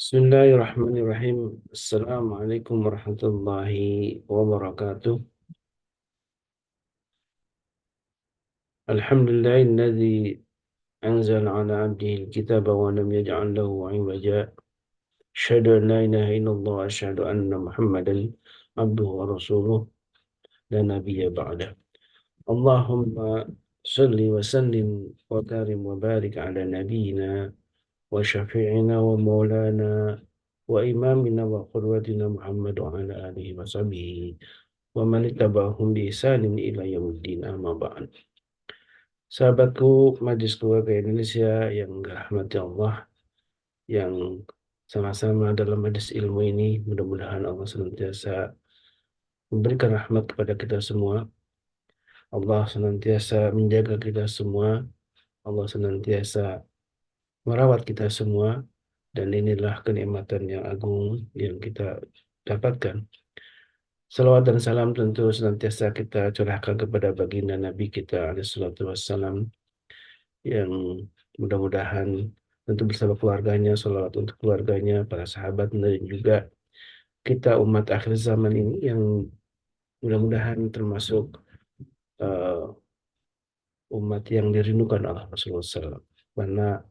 Bismillahirrahmanirrahim. Assalamualaikum warahmatullahi wabarakatuh. Alhamdulillahilladzi anzala ala abdihi alkitaba wa lam yaj'al lahu 'iwaja. Asyhadu an la ilaha illallah wa asyhadu anna Muhammadan abduhu wa rasuluh la nabiyya ba'dah. Allahumma salli wa sallim wa karim wa barik ala nabiyyina wa syafi'ina wa maulana wa imamina wa qudwatina Muhammad wa ala alihi wa sahbihi wa man ittaba'ahum bi ihsanin ila yaumiddin amma ba'd. Sahabatku Majelis Keluarga Indonesia yang dirahmati Allah, yang sama-sama dalam majelis ilmu ini, mudah-mudahan Allah senantiasa memberikan rahmat kepada kita semua. Allah senantiasa menjaga kita semua. Allah senantiasa merawat kita semua. Dan inilah kenikmatan yang agung yang kita dapatkan. Salawat dan salam tentu senantiasa kita curahkan kepada baginda Nabi kita alaihi salatu wassalam, yang mudah-mudahan tentu bersama keluarganya, salawat untuk keluarganya, para sahabat, dan juga kita umat akhir zaman ini yang mudah-mudahan termasuk uh, umat yang dirindukan oleh Rasulullah SAW. Karena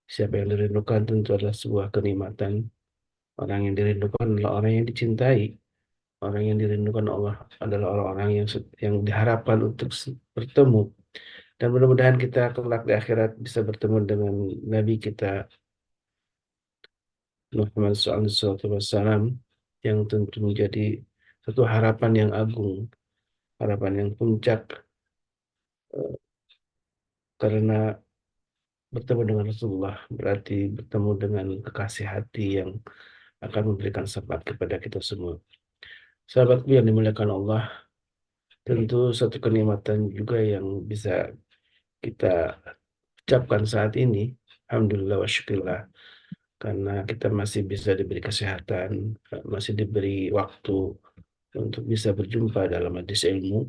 siapa yang dirindukan tentu adalah sebuah kenikmatan. Orang yang dirindukan adalah orang yang dicintai. Orang yang dirindukan Allah adalah orang-orang yang diharapkan untuk bertemu. Dan mudah-mudahan kita kelak di akhirat bisa bertemu dengan Nabi kita Muhammad SAW, yang tentu menjadi satu harapan yang agung, harapan yang puncak, eh, karena bertemu dengan Rasulullah berarti bertemu dengan kekasih hati yang akan memberikan syafaat kepada kita semua. Sahabatku yang dimuliakan Allah, tentu satu kenikmatan juga yang bisa kita ucapkan saat ini, alhamdulillah wa syukurillah, karena kita masih bisa diberi kesehatan, masih diberi waktu untuk bisa berjumpa dalam majelis ilmu.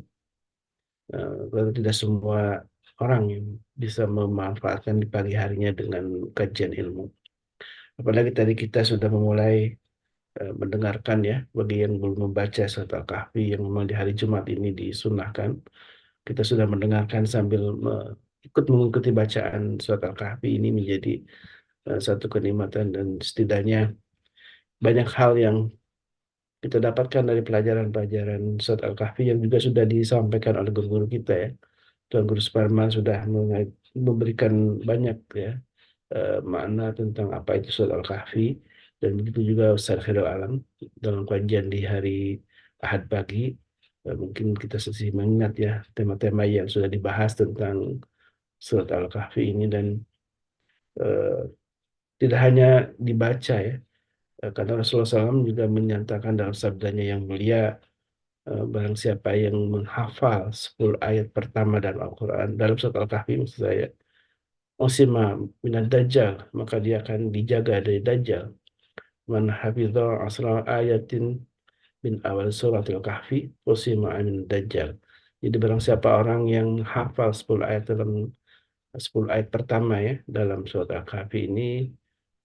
Karena tidak semua orang yang bisa memanfaatkan di pagi harinya dengan kajian ilmu. Apalagi tadi kita sudah memulai mendengarkan, ya, bagi yang belum membaca surat Al-Kahfi yang memang di hari Jumat ini disunahkan. Kita sudah mendengarkan sambil ikut mengikuti bacaan surat Al-Kahfi ini menjadi satu kenikmatan, dan setidaknya banyak hal yang kita dapatkan dari pelajaran-pelajaran surat Al-Kahfi yang juga sudah disampaikan oleh guru-guru kita, ya. Tuan Guru Suparman sudah memberikan banyak, ya, makna tentang apa itu surat Al-Kahfi, dan begitu juga Ustaz Khairul Alam dalam kajian di hari Ahad pagi. Mungkin kita masih mengingat, ya, tema-tema yang sudah dibahas tentang surat Al-Kahfi ini, dan eh, tidak hanya dibaca, ya. Karena Rasulullah SAW juga menyatakan dalam sabdanya yang mulia, barang siapa yang menghafal 10 ayat pertama dalam Al-Quran, dalam surat Al-Kahfi maksud saya, Usima minad dajjal, maka dia akan dijaga dari dajjal. Man hafidha asra ayatin min awal surat Al-Kahfi usima min dajjal. Jadi barang siapa orang yang menghafal 10 ayat dalam 10 ayat pertama, ya, dalam surat Al-Kahfi ini,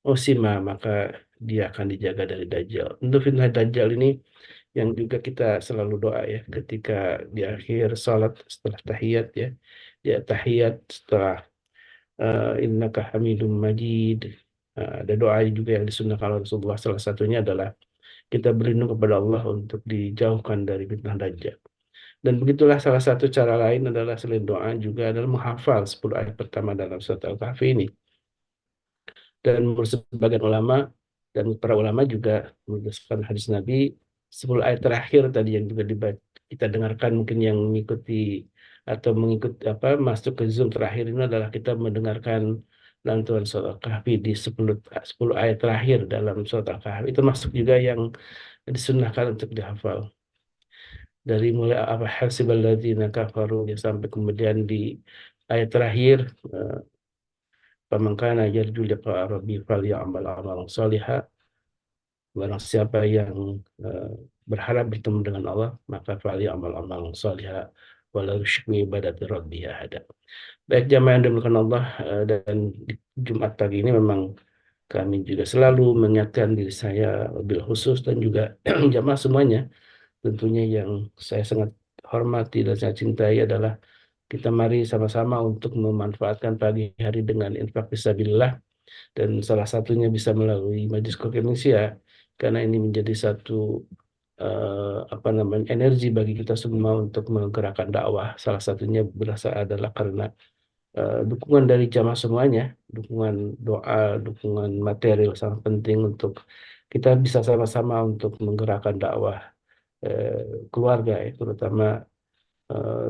usima, maka dia akan dijaga dari dajjal. Untuk fitnah dajjal ini yang juga kita selalu doa, ya, ketika di akhir salat setelah tahiyat, ya, ya tahiyat setelah innaka hamidum majid. Ada doa juga yang disunnahkan oleh Rasulullah, salah satunya adalah kita berlindung kepada Allah untuk dijauhkan dari fitnah dajjal. Dan begitulah salah satu cara lain adalah selain doa juga adalah menghafal 10 ayat pertama dalam surat Al-Kahfi ini. Dan menurut sebagian ulama dan para ulama juga berdasarkan hadis Nabi, 10 ayat terakhir tadi yang juga kita dengarkan, mungkin yang mengikuti atau mengikut apa masuk ke Zoom terakhir ini, adalah kita mendengarkan lantunan surat Al-Kahfi di 10 ayat terakhir dalam surat Al-Kahfi. Itu masuk juga yang disunahkan untuk dihafal. Dari mulai apa hasiballadzina kafaru, ya, sampai kemudian di ayat terakhir, eh, faman kana yarju liqa'a rabbih falyamal amalan shalihan. Barang siapa yang eh, berharap bertemu dengan Allah, maka falyamal amalan shalihan wala yusyrik bi ibadati rabbih ahada. Baik jamaah yang dimuliakan Allah, dan di Jumat pagi ini memang Kami juga selalu mengingatkan diri saya wabil khusus dan juga jamaah semuanya. Tentunya yang saya sangat hormati dan saya cintai adalah kita mari sama-sama untuk memanfaatkan pagi hari dengan infak fisabilillah, dan salah satunya bisa melalui Majelis Quran Indonesia, karena ini menjadi satu apa namanya energi bagi kita semua untuk menggerakkan dakwah. Salah satunya berasal adalah karena dukungan dari jamaah semuanya, dukungan doa, dukungan material sangat penting untuk kita bisa sama-sama untuk menggerakkan dakwah keluarga ya, terutama eh,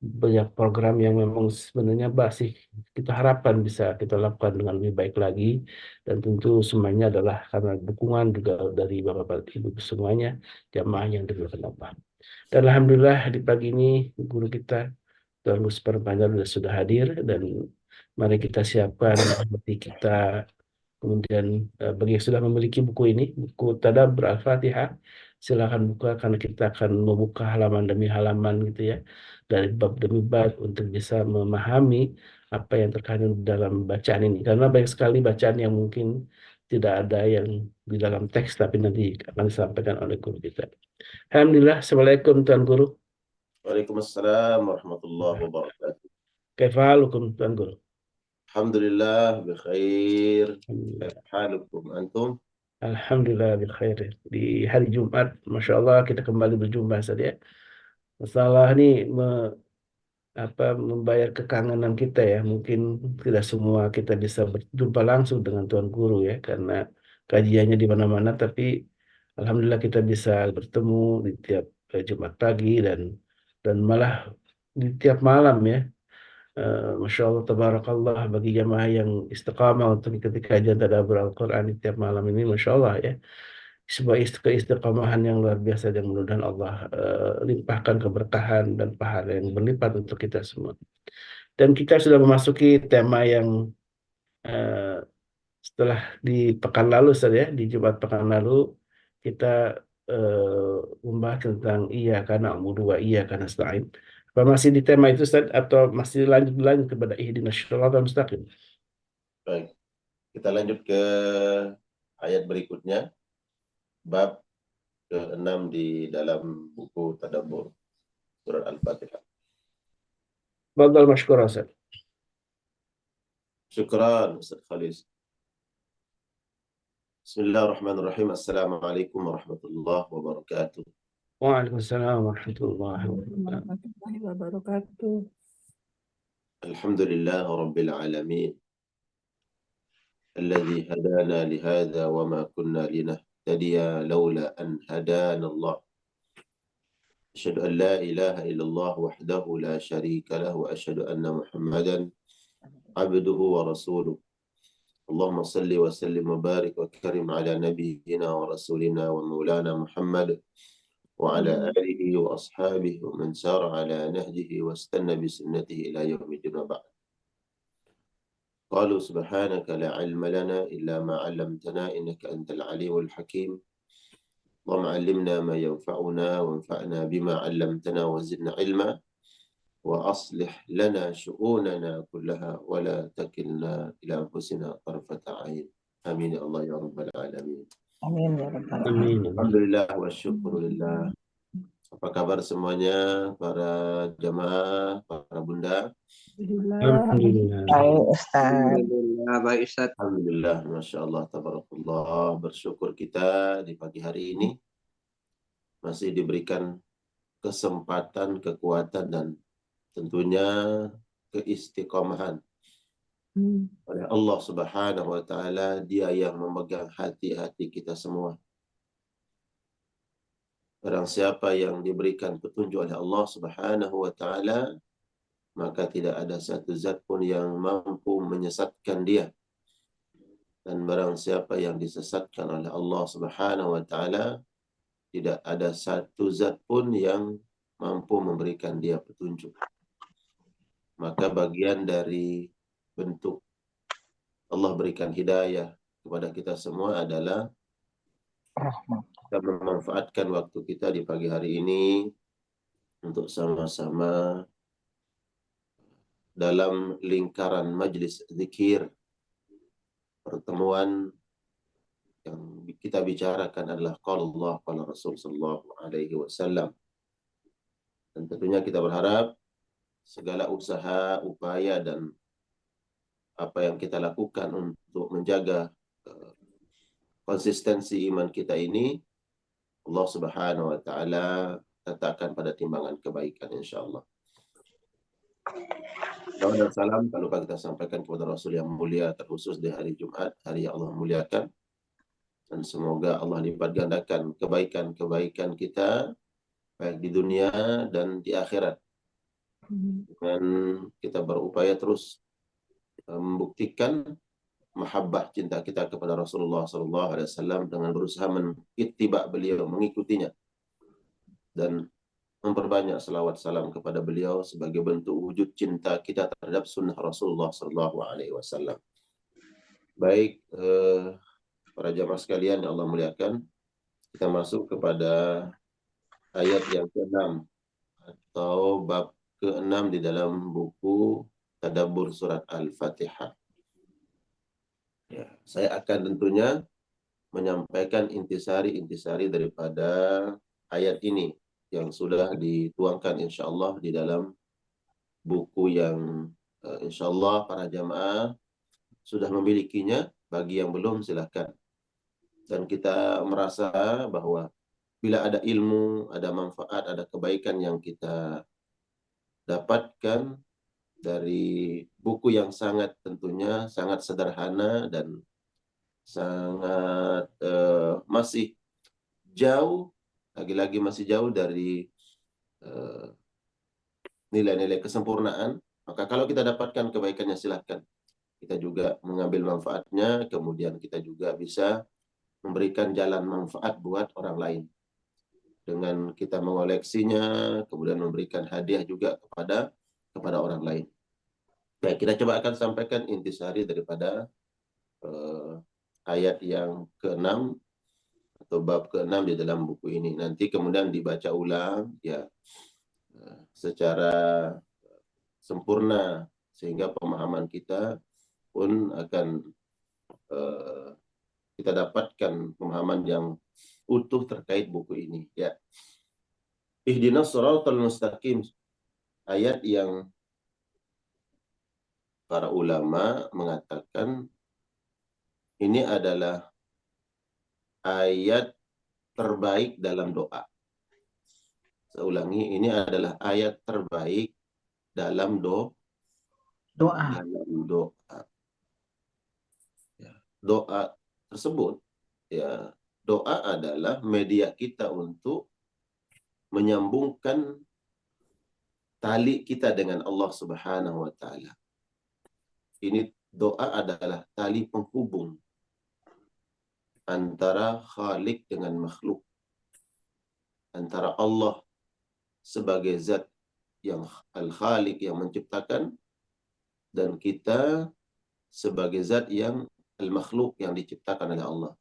banyak program yang memang sebenarnya masih kita harapkan bisa kita lakukan dengan lebih baik lagi, dan tentu semuanya adalah karena dukungan juga dari Bapak Ibu semuanya, jamaah yang dimuliakan Allah. Dan alhamdulillah di pagi ini guru kita Tuan Gus Perpanjang sudah hadir, dan mari kita siapkan hati kita. Kemudian bagi yang sudah memiliki buku ini, buku Tadabbur Al-Fatihah, silakan buka karena kita akan membuka halaman demi halaman gitu ya, dari bab demi bab untuk bisa memahami apa yang terkandung dalam bacaan ini. Karena banyak sekali bacaan yang mungkin tidak ada yang di dalam teks, tapi nanti akan disampaikan oleh guru kita. Alhamdulillah, Assalamualaikum Tuan Guru. Waalaikumsalam warahmatullahi wabarakatuh. Kaifahalukum Tuan Guru? Alhamdulillah bikhair. Alhamdulillah. Kaif halukum antum? Alhamdulillah bil khair. Di hari Jumat, Masya Allah kita kembali berjumpa saja. Masalah ini membayar kekangenan kita ya. Mungkin tidak semua kita bisa berjumpa langsung dengan Tuan Guru ya, karena kajiannya di mana-mana. Tapi Alhamdulillah kita bisa bertemu di tiap Jumat pagi, dan malah di tiap malam ya. Masya Allah, tabarakallah bagi jamaah yang istiqamah untuk ikuti kajian tadabbur Al-Quran di tiap malam ini, Masya Allah ya. Sebuah keistiqomahan yang luar biasa, dan mudah-mudahan Allah limpahkan keberkahan dan pahala yang berlipat untuk kita semua. Dan kita sudah memasuki tema yang eh, setelah di pekan lalu, Ustaz ya, di Jumat pekan lalu kita membahas tentang iya karena dua iya karena stain. Apa masih di tema itu, Ustaz, atau masih lanjut lanjut kepada ihdinas shiratal mustaqim? Baik, kita lanjut ke ayat berikutnya, bab ke-6 di dalam buku Tadabbur Surat Al-Fatihah. Fadal mashkur, Ustaz. Syukran Ustaz Khalis. Bismillahirrahmanirrahim. Assalamualaikum warahmatullahi wabarakatuh. Waalaikumsalam warahmatullahi wabarakatuh. warahmatullahi wabarakatuh. Alhamdulillah rabbil alamin. Alladhi hadana lihada wa ma kunna linahtadiya lawla an hadana Allah. أشهد أن لا إله إلا الله وحده لا شريك له وأشهد أن محمدا عبده ورسوله. اللهم صل وسلم وبارك وكرم على نبينا ورسولنا ومولانا محمد وعلى آله وأصحابه ومن سار على نهجه واستنى بسنته إلى يوم الدين وبعد. قالوا سبحانك لا علم لنا إلا ما علمتنا إنك أنت العليم الحكيم. اللهم علمنا ما ينفعنا وانفعنا بما علمتنا وزدنا علما وأصلح لنا شؤوننا كلها ولا تكلنا إلى أنفسنا طرفة عين. آمين يا الله يا رب العالمين. Amin ya rabbal alamin. Amin. Alhamdulillah wa syukurillah. Apa kabar semuanya, para jamaah, para bunda? Alhamdulillah. Baik Ustaz. Alhamdulillah, baik Ustaz. Alhamdulillah, Masya Allah, tabarakallah. Bersyukur kita di pagi hari ini masih diberikan kesempatan, kekuatan, dan tentunya keistiqomahan oleh Allah Subhanahu wa Ta'ala. Dia yang memegang hati-hati kita semua. Barang siapa yang diberikan petunjuk oleh Allah Subhanahu wa Ta'ala, maka tidak ada satu zat pun yang mampu menyesatkan dia. Dan barang siapa yang disesatkan oleh Allah Subhanahu wa Ta'ala, tidak ada satu zat pun yang mampu memberikan dia petunjuk. Maka bagian dari bentuk Allah berikan hidayah kepada kita semua adalah kita memanfaatkan waktu kita di pagi hari ini untuk sama-sama dalam lingkaran majlis zikir pertemuan yang kita bicarakan adalah qala Allah qala Rasul sallallahu alaihi wasallam. Dan tentunya kita berharap segala usaha, upaya dan apa yang kita lakukan untuk menjaga konsistensi iman kita ini, Allah Subhanahu wa taala letakkan pada timbangan kebaikan insyaallah. Salam dan salam tak lupa kita sampaikan kepada Rasul yang mulia, terkhusus di hari Jumat, hari yang Allah muliakan. Dan semoga Allah lipat gandakan kebaikan-kebaikan kita, baik di dunia dan di akhirat. Dan kita berupaya terus membuktikan mahabbah cinta kita kepada Rasulullah SAW dengan berusaha mengittiba beliau, mengikutinya. Dan memperbanyak selawat salam kepada beliau sebagai bentuk wujud cinta kita terhadap sunnah Rasulullah SAW. Baik, para jamaah sekalian yang Allah muliakan, kita masuk kepada ayat yang ke-6 atau bab ke-6 di dalam buku Tadabbur Surat Al-Fatihah. Ya, saya akan tentunya menyampaikan intisari-intisari daripada ayat ini yang sudah dituangkan insyaallah di dalam buku yang insyaallah para jamaah sudah memilikinya. Bagi yang belum silahkan. Dan kita merasa bahwa bila ada ilmu, ada manfaat, ada kebaikan yang kita dapatkan dari buku yang sangat tentunya sangat sederhana dan sangat masih jauh, lagi-lagi masih jauh dari nilai-nilai kesempurnaan, maka kalau kita dapatkan kebaikannya silahkan. Kita juga mengambil manfaatnya, kemudian kita juga bisa memberikan jalan manfaat buat orang lain. Dengan kita mengoleksinya, kemudian memberikan hadiah juga kepada orang lain. Baik, kita coba akan sampaikan intisari daripada ayat yang ke-6 atau bab ke-6 di dalam buku ini. Nanti kemudian dibaca ulang ya secara sempurna sehingga pemahaman kita pun akan kita dapatkan pemahaman yang utuh terkait buku ini ya. Ihdinas shiratal mustaqim, ayat yang para ulama mengatakan ini adalah ayat terbaik dalam doa. Saya ulangi, ini adalah ayat terbaik dalam doa. Dalam doa. Ya. Doa tersebut, ya, doa adalah media kita untuk menyambungkan tali kita dengan Allah Subhanahu wa taala. Ini doa adalah tali penghubung antara Khalik dengan makhluk. Antara Allah sebagai zat yang Al-Khaliq yang menciptakan dan kita sebagai zat yang Al-Makhluk yang diciptakan oleh Allah.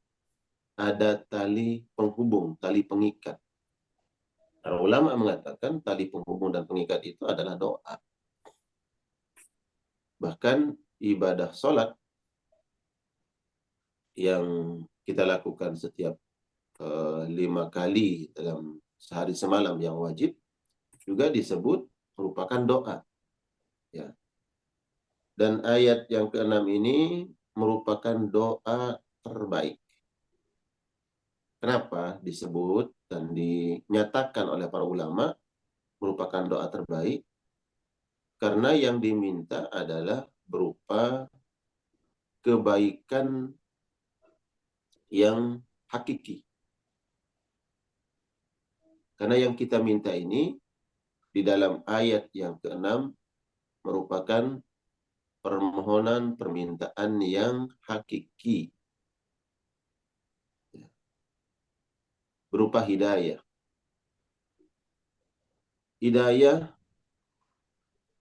Ada tali penghubung, tali pengikat. Para ulama mengatakan tali penghubung dan pengikat itu adalah doa. Bahkan ibadah sholat yang kita lakukan setiap 5 kali dalam sehari semalam yang wajib juga disebut merupakan doa. Ya. Dan ayat yang ke-6 ini merupakan doa terbaik. Kenapa disebut dan dinyatakan oleh para ulama merupakan doa terbaik? Karena yang diminta adalah berupa kebaikan yang hakiki. Karena yang kita minta ini di dalam ayat yang ke-6 merupakan permohonan permintaan yang hakiki. Berupa hidayah. Hidayah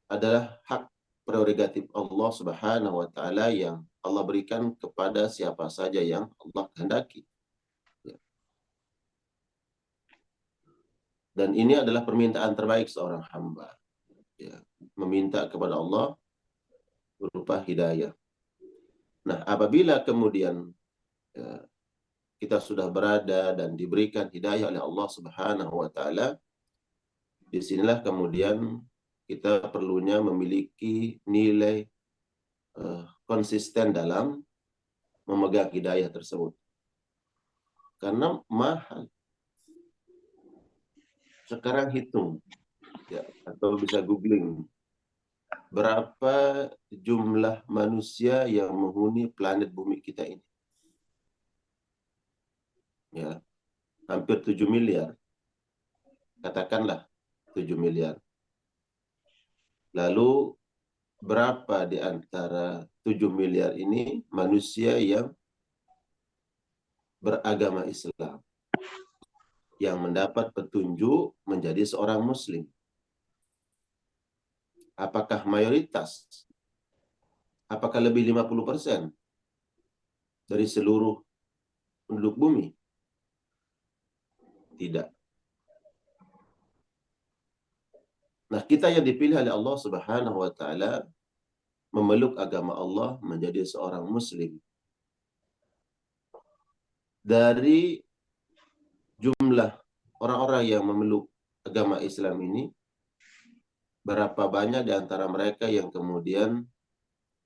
adalah hak prerogatif Allah Subhanahu wa taala yang Allah berikan kepada siapa saja yang Allah kehendaki. Ya. Dan ini adalah permintaan terbaik seorang hamba. Ya. Meminta kepada Allah berupa hidayah. Nah, apabila kemudian ya, kita sudah berada dan diberikan hidayah oleh Allah Subhanahu wa taala, disinilah kemudian kita perlunya memiliki nilai konsisten dalam memegang hidayah tersebut. Karena mahal. Sekarang hitung ya, atau bisa googling berapa jumlah manusia yang menghuni planet bumi kita ini. Ya, hampir 7 miliar. Katakanlah 7 miliar. Lalu berapa di antara 7 miliar ini manusia yang beragama Islam, yang mendapat petunjuk menjadi seorang muslim? Apakah mayoritas? Apakah lebih 50% dari seluruh penduduk bumi? Tidak. Nah, kita yang dipilih oleh Allah Subhanahu wa taala memeluk agama Allah menjadi seorang muslim. Dari jumlah orang-orang yang memeluk agama Islam ini, berapa banyak di antara mereka yang kemudian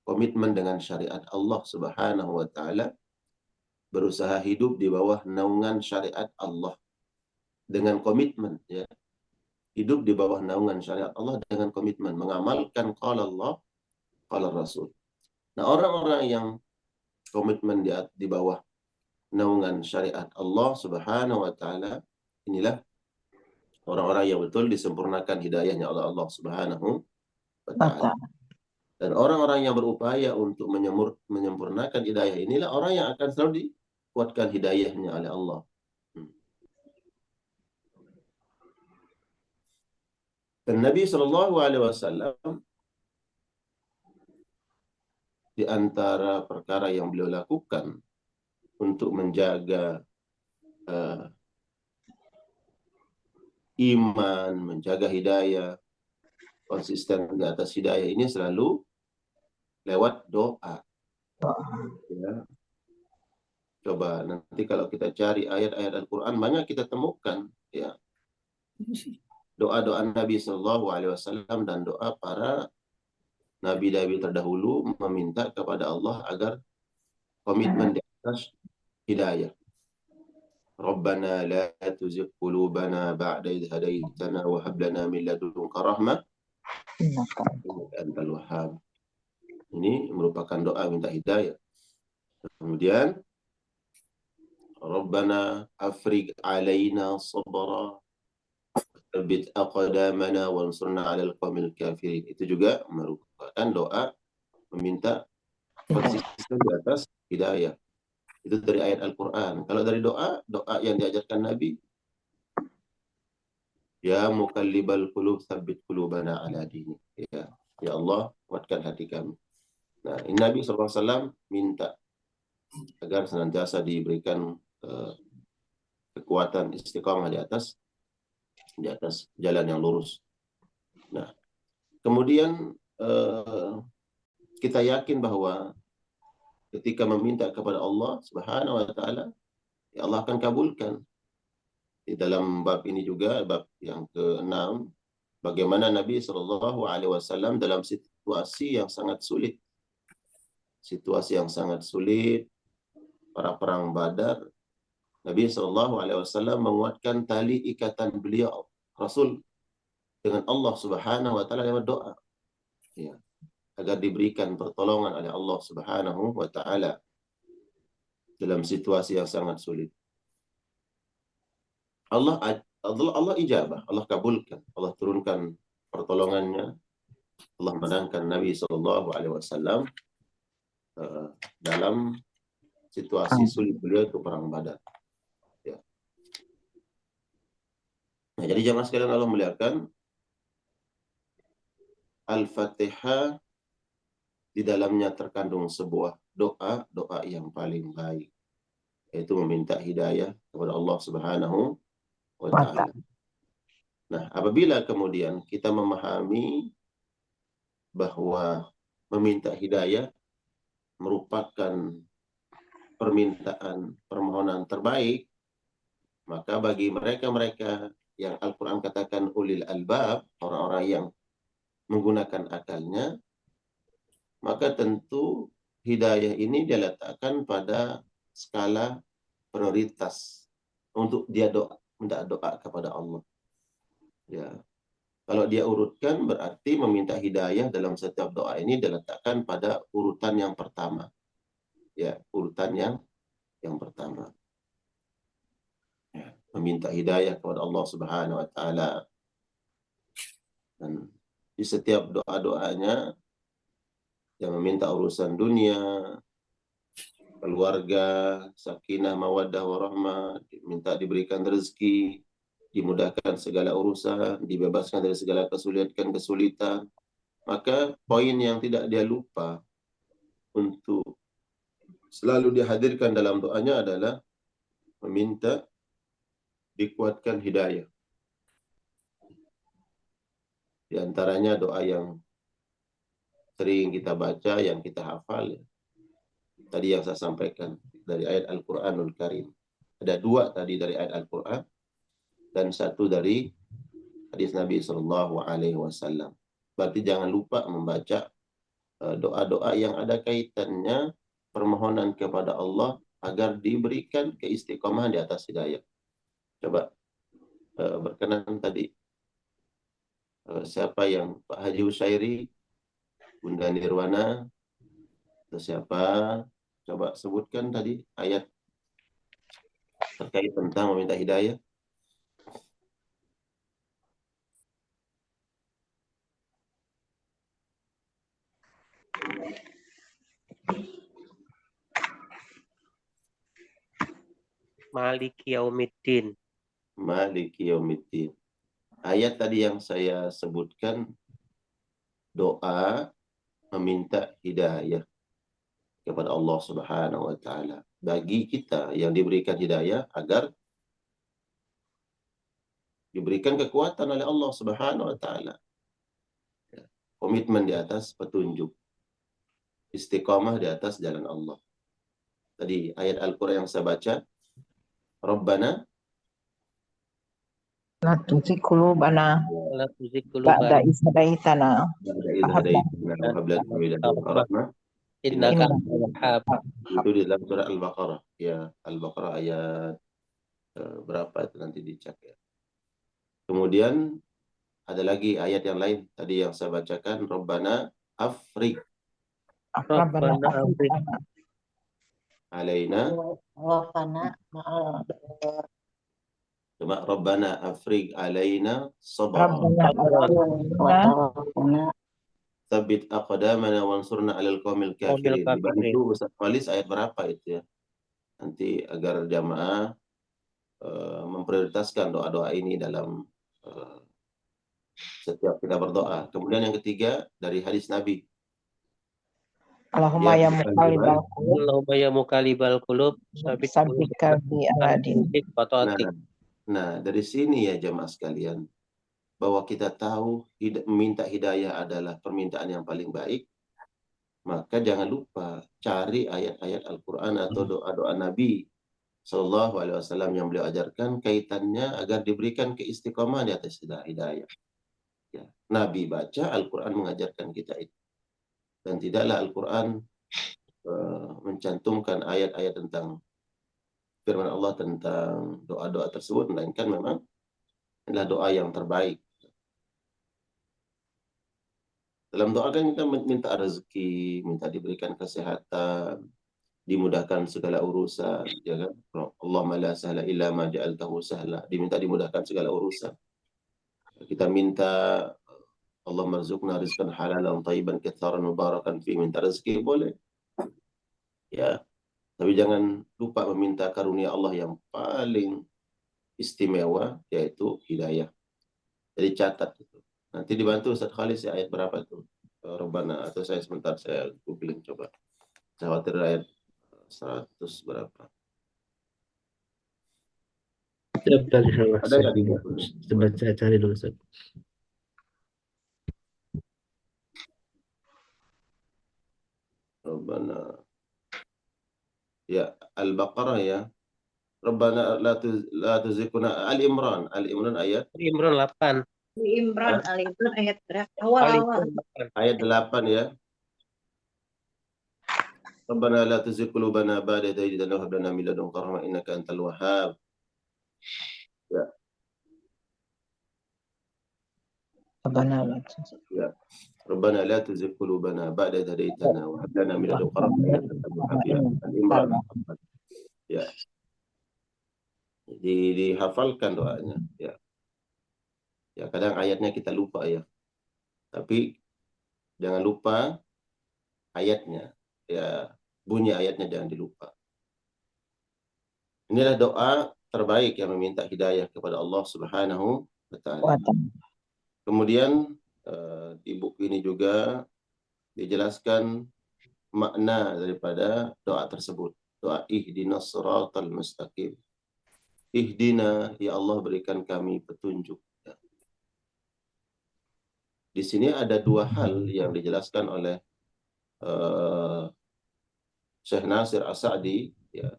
komitmen dengan syariat Allah Subhanahu wa taala, berusaha hidup di bawah naungan syariat Allah dengan komitmen, ya. Hidup di bawah naungan syariat Allah dengan komitmen mengamalkan qala Allah, qala Rasul. Nah, orang-orang yang komitmen di bawah naungan syariat Allah Subhanahu wa taala, inilah orang-orang yang betul disempurnakan hidayahnya oleh Allah Subhanahu wa taala. Dan orang-orang yang berupaya untuk menyempurnakan hidayah inilah orang yang akan selalu dikuatkan hidayahnya oleh Allah. Dan Nabi Shallallahu Alaihi Wasallam, di antara perkara yang beliau lakukan untuk menjaga iman, menjaga hidayah, konsisten di atas hidayah ini selalu lewat doa. Ya. Coba nanti kalau kita cari ayat-ayat Al-Quran, banyak kita temukan, ya, doa-doa Nabi Shallallahu Alaihi Wasallam dan doa para nabi-nabi terdahulu meminta kepada Allah agar komitmen di atas hidayah. Rabbana la tuzigh qulubana ba'da idh hadaitana wa hab lana min ladunka rahmah innaka antal wahhab. Ini merupakan doa minta hidayah. Kemudian Rabbana afrigh alaina sabra tsabbit aqdamana wansurna 'alal qawmil kafirin. Itu juga merupakan doa meminta konsisten di atas hidayah. Itu dari ayat Al-Quran. Kalau dari doa yang diajarkan Nabi, ya muqallibal qulub tsabbit qulubana ala dinik. Ya Allah, kuatkan hati kami. Nah, Nabi SAW minta agar senantiasa diberikan kekuatan istiqamah di atas jalan yang lurus. Nah, kemudian kita yakin bahwa ketika meminta kepada Allah Subhanahu wa taala, ya Allah akan kabulkan. Di dalam bab ini juga, bab yang ke-6, bagaimana Nabi Shallallahu Alaihi Wasallam dalam situasi yang sangat sulit, para perang Badar, Nabi Shallallahu Alaihi Wasallam menguatkan tali ikatan beliau Rasul dengan Allah Subhanahu Wa Taala lewat doa, ya, agar diberikan pertolongan oleh Allah Subhanahu Wa Taala dalam situasi yang sangat sulit. Allah ijabah, Allah kabulkan, Allah turunkan pertolongannya, Allah menangkan Nabi Shallallahu Alaihi Wasallam dalam situasi sulit beliau itu perang Badar. Ya. Nah, jadi jamaah sekalian Allah muliakan, Al-Fatihah di dalamnya terkandung sebuah doa yang paling baik, yaitu meminta hidayah kepada Allah Subhanahu wa Ta'ala. Nah, apabila kemudian kita memahami bahwa meminta hidayah merupakan permintaan permohonan terbaik, maka bagi mereka-mereka yang Al-Quran katakan ulil albab, orang-orang yang menggunakan akalnya, maka tentu hidayah ini dia letakkan pada skala prioritas untuk dia minta doa kepada Allah. Ya, kalau dia urutkan berarti meminta hidayah dalam setiap doa ini diletakkan pada urutan yang pertama. Ya, urutan yang pertama. Ya, meminta hidayah kepada Allah Subhanahu wa taala. Dan di setiap doa-doanya yang meminta urusan dunia, keluarga, sakinah, mawaddah, warahmah, minta diberikan rezeki, dimudahkan segala urusan, dibebaskan dari segala kesulitan, maka poin yang tidak dia lupa untuk selalu dihadirkan dalam doanya adalah meminta dikuatkan hidayah. Di antaranya doa yang sering kita baca, yang kita hafal, tadi yang saya sampaikan dari ayat Al-Quranul Karim. Ada dua tadi dari ayat Al-Quran dan satu dari hadis Nabi SAW. Berarti jangan lupa membaca doa-doa yang ada kaitannya permohonan kepada Allah agar diberikan keistiqomahan di atas hidayah. Coba berkenan tadi siapa yang Pak Haji Husairi, Bunda Nirwana, atau siapa? Coba sebutkan tadi ayat terkait tentang meminta hidayah. Maliki Yaumiddin. Maliki Yaumiddin. Ayat tadi yang saya sebutkan doa meminta hidayah kepada Allah Subhanahu wa taala. Bagi kita yang diberikan hidayah agar diberikan kekuatan oleh Allah Subhanahu wa taala. Komitmen di atas petunjuk. Istiqamah di atas jalan Allah. Tadi ayat Al-Qur'an yang saya baca, Rabbana La tuzigh qulubana La tuzigh ba'da qulubana idh hadaitana wa hab rahmah. innaka antal wahhab. Itu di dalam surah Al-Baqarah. Ya, Al-Baqarah ayat berapa itu nanti dicek ya. Kemudian ada lagi ayat yang lain tadi yang saya bacakan, Rabbana afriq Rabbana afrigh alaina. Coba Rabbana afriq alaina sabra. Rabbana Tsabbit aqdamana wansurna 'alal qaumil kafirin. Dibantu Ustaz Khalis ayat berapa itu ya? Nanti agar jamaah memprioritaskan doa-doa ini dalam setiap kita berdoa. Kemudian yang ketiga dari hadis Nabi. Allahumma ya muqallibal qulub Allahumma ya muqallibal qulub sabbit qalbi ala dinik. Nah, dari sini ya jamaah sekalian, bahwa kita tahu meminta hidayah adalah permintaan yang paling baik, maka jangan lupa cari ayat-ayat Al-Quran atau doa-doa Nabi SAW yang beliau ajarkan kaitannya agar diberikan keistiqomahan di atas hidayah. Ya. Nabi baca, Al-Quran mengajarkan kita itu. Dan tidaklah Al-Quran mencantumkan ayat-ayat tentang firman Allah tentang doa-doa tersebut, melainkan memang adalah doa yang terbaik. Dalam doa kan kita minta rezeki, minta diberikan kesehatan, dimudahkan segala urusan, ya kan? Allahumma la sahla illa ma ja'altahu sahla, diminta dimudahkan segala urusan. Kita minta Allah marzuqna rizqan halalan thayyiban katsaran mubarakan fi, minta rezeki boleh. Ya. Tapi jangan lupa meminta karunia Allah yang paling istimewa, yaitu hidayah. Jadi catat itu. Nanti dibantu Ustaz Khalis ya, ayat berapa itu? Rabbana, atau saya sebentar saya googling coba. Saya khawatir ayat 100 berapa. Sebentar, Ada nggak di buku? Coba saya cari dulu, Ustaz. Rabbana Ya, Al-Baqarah ya. Rabbana la tuzigh Al-Imran. Al-Imran ayat Imran 8. Imran, Al-Imran ayat berapa? Awal-awal. ayat 8 ya. Rabbana la tuzigh qulubana ba'da idh hadaytana wa hab lana min ladunka rahmah innaka antal wahhab. Ya, Rabbana la tuzigh ya. Rabbana la tuzigh qulubana ba'da idh hadaytana wa hab lana min ladunka rahmah innaka antal wahhab. Ya, Al-Imran. Ya. Dihafalkan doanya ya. Ya, kadang ayatnya kita lupa ya. Tapi jangan lupa ayatnya. Ya, bunyi ayatnya jangan dilupa. Inilah doa terbaik yang meminta hidayah kepada Allah Subhanahu wa taala. Kemudian di buku ini juga dijelaskan makna daripada doa tersebut. Doa ihdinas siratal mustaqim. Ihdina, ya Allah berikan kami petunjuk. Ya. Di sini ada dua hal yang dijelaskan oleh Syekh Nasir As-Sa'di ya,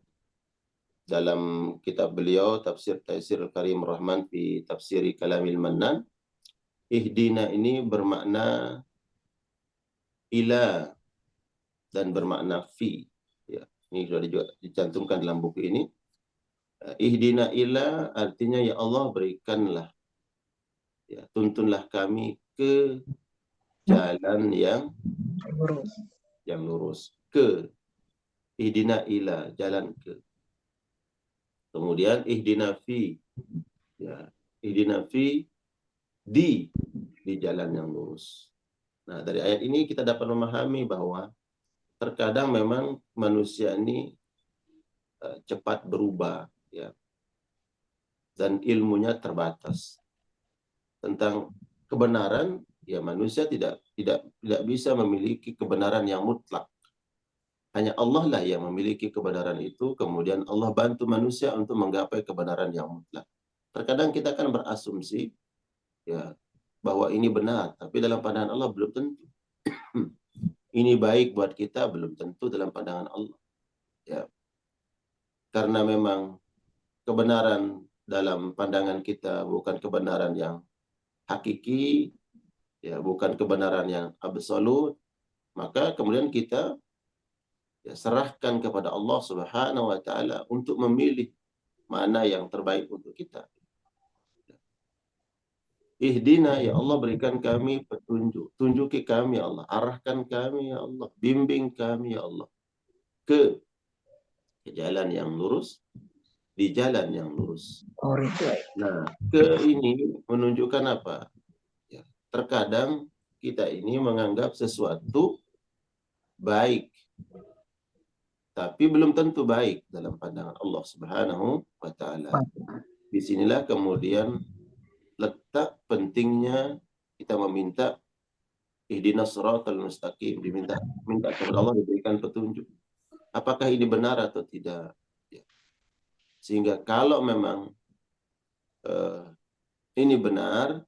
dalam kitab beliau Tafsir Taisir Al-Karim Rahman fi Tafsiri Kalamil Mannan. Ihdina ini bermakna ila dan bermakna fi. Ya, ini sudah juga dicantumkan dalam buku ini. Ihdina ila artinya ya Allah berikanlah, ya tuntunlah kami ke jalan yang lurus. Ke ihdina ila, jalan ke. Kemudian ihdina fi, ya ihdina fi di jalan yang lurus. Nah, dari ayat ini kita dapat memahami bahwa terkadang memang manusia ini cepat berubah ya, dan ilmunya terbatas. Tentang kebenaran ya, manusia tidak bisa memiliki kebenaran yang mutlak. Hanya Allah lah yang memiliki kebenaran itu, kemudian Allah bantu manusia untuk menggapai kebenaran yang mutlak. Terkadang kita akan berasumsi ya bahwa ini benar, tapi dalam pandangan Allah belum tentu. Ini baik buat kita, belum tentu dalam pandangan Allah. Ya. Karena memang kebenaran dalam pandangan kita bukan kebenaran yang hakiki, ya bukan kebenaran yang absolut, maka kemudian kita ya serahkan kepada Allah Subhanahu wa taala untuk memilih mana yang terbaik untuk kita. Ihdina, ya Allah berikan kami petunjuk. Tunjuki kami ya Allah, arahkan kami ya Allah, bimbing kami ya Allah ke jalan yang lurus, di jalan yang lurus. Nah, ke ini menunjukkan apa? Ya, terkadang kita ini menganggap sesuatu baik, tapi belum tentu baik dalam pandangan Allah Subhanahu wa taala. Disinilah kemudian letak pentingnya kita meminta ihdinas siratal mustaqim, minta kepada Allah diberikan petunjuk. Apakah ini benar atau tidak? Ya. Sehingga kalau memang ini benar,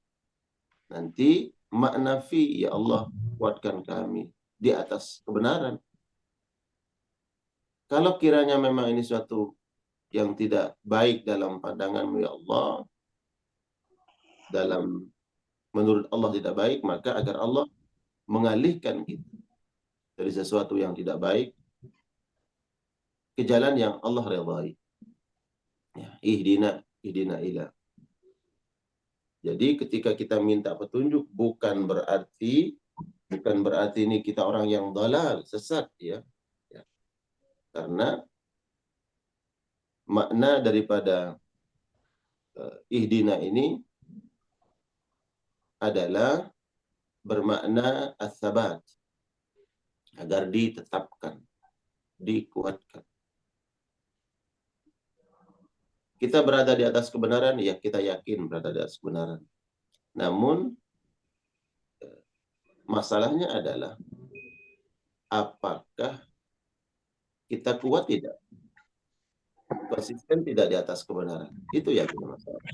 nanti makna fi, ya Allah kuatkan kami di atas kebenaran. Kalau kiranya memang ini suatu yang tidak baik dalam pandangan-Mu ya Allah, menurut Allah tidak baik, maka agar Allah mengalihkan kita dari sesuatu yang tidak baik ke jalan yang Allah redai. Ya, ihdina ila. Jadi ketika kita minta petunjuk bukan berarti ini kita orang yang dalal, sesat ya. Ya. Karena makna daripada ihdina ini adalah bermakna as-sabat, agar ditetapkan, dikuatkan. Kita berada di atas kebenaran, ya kita yakin berada di atas kebenaran. Namun masalahnya adalah apakah kita kuat tidak? Konsisten tidak di atas kebenaran. Itu yang kita masalah.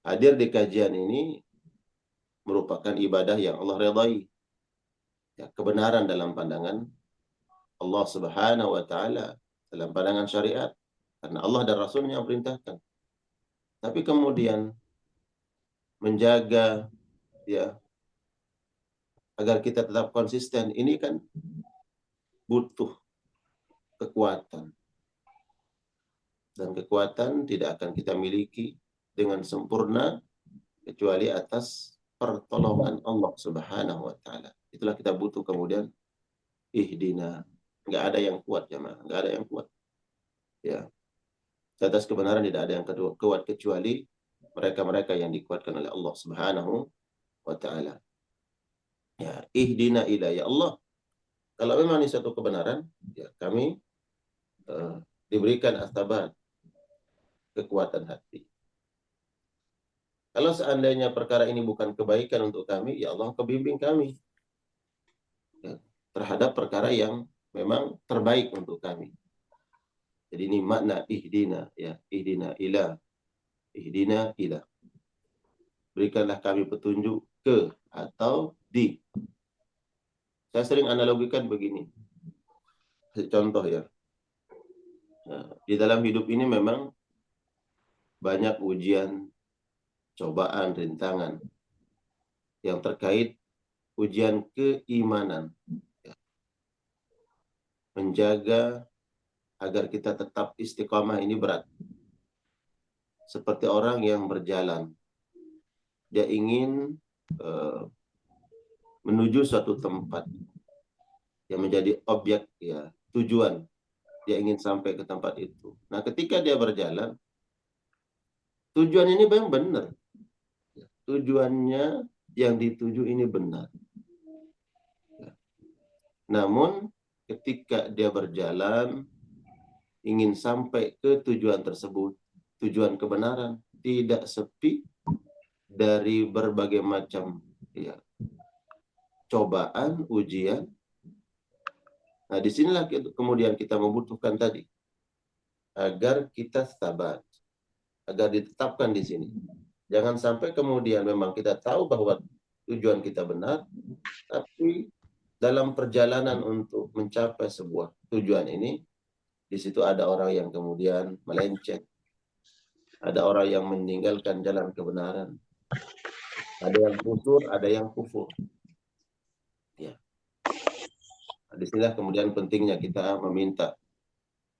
Hadir di kajian ini merupakan ibadah yang Allah redai. Ya, kebenaran dalam pandangan Allah Subhanahu wa taala, dalam pandangan syariat, karena Allah dan Rasul-Nya yang perintahkan. Tapi kemudian menjaga ya agar kita tetap konsisten, ini kan butuh kekuatan. Dan kekuatan tidak akan kita miliki dengan sempurna kecuali atas pertolongan Allah Subhanahu wa taala. Itulah kita butuh kemudian ihdina. Enggak ada yang kuat jemaah, enggak ada yang kuat. Ya. Di atas kebenaran tidak ada yang kuat kecuali mereka-mereka yang dikuatkan oleh Allah Subhanahu wa taala. Ya, ihdina ila ya Allah. Kalau memang ini satu kebenaran, ya kami diberikan astabat, kekuatan hati. Kalau seandainya perkara ini bukan kebaikan untuk kami, ya Allah kebimbing kami ya, terhadap perkara yang memang terbaik untuk kami. Jadi ini makna ihdina, ya ihdina ila. Berikanlah kami petunjuk ke atau di. Saya sering analogikan begini. Contoh ya. Nah, di dalam hidup ini memang banyak ujian, cobaan, rintangan yang terkait ujian keimanan. Ya. Menjaga agar kita tetap istiqamah ini berat. Seperti orang yang berjalan. Dia ingin menuju suatu tempat yang menjadi objek ya tujuan. Dia ingin sampai ke tempat itu. Nah, ketika dia berjalan, tujuan ini memang benar. Tujuannya yang dituju ini benar. Ya. Namun, ketika dia berjalan, ingin sampai ke tujuan tersebut, tujuan kebenaran, tidak sepi dari berbagai macam ya, cobaan, ujian. Nah, disinilah kemudian kita membutuhkan tadi agar kita sabar, agar ditetapkan di sini. Jangan sampai kemudian memang kita tahu bahwa tujuan kita benar, tapi dalam perjalanan untuk mencapai sebuah tujuan ini, di situ ada orang yang kemudian melenceng, ada orang yang meninggalkan jalan kebenaran, ada yang kusur, ada yang kufur. Ya. Di sinilah kemudian pentingnya kita meminta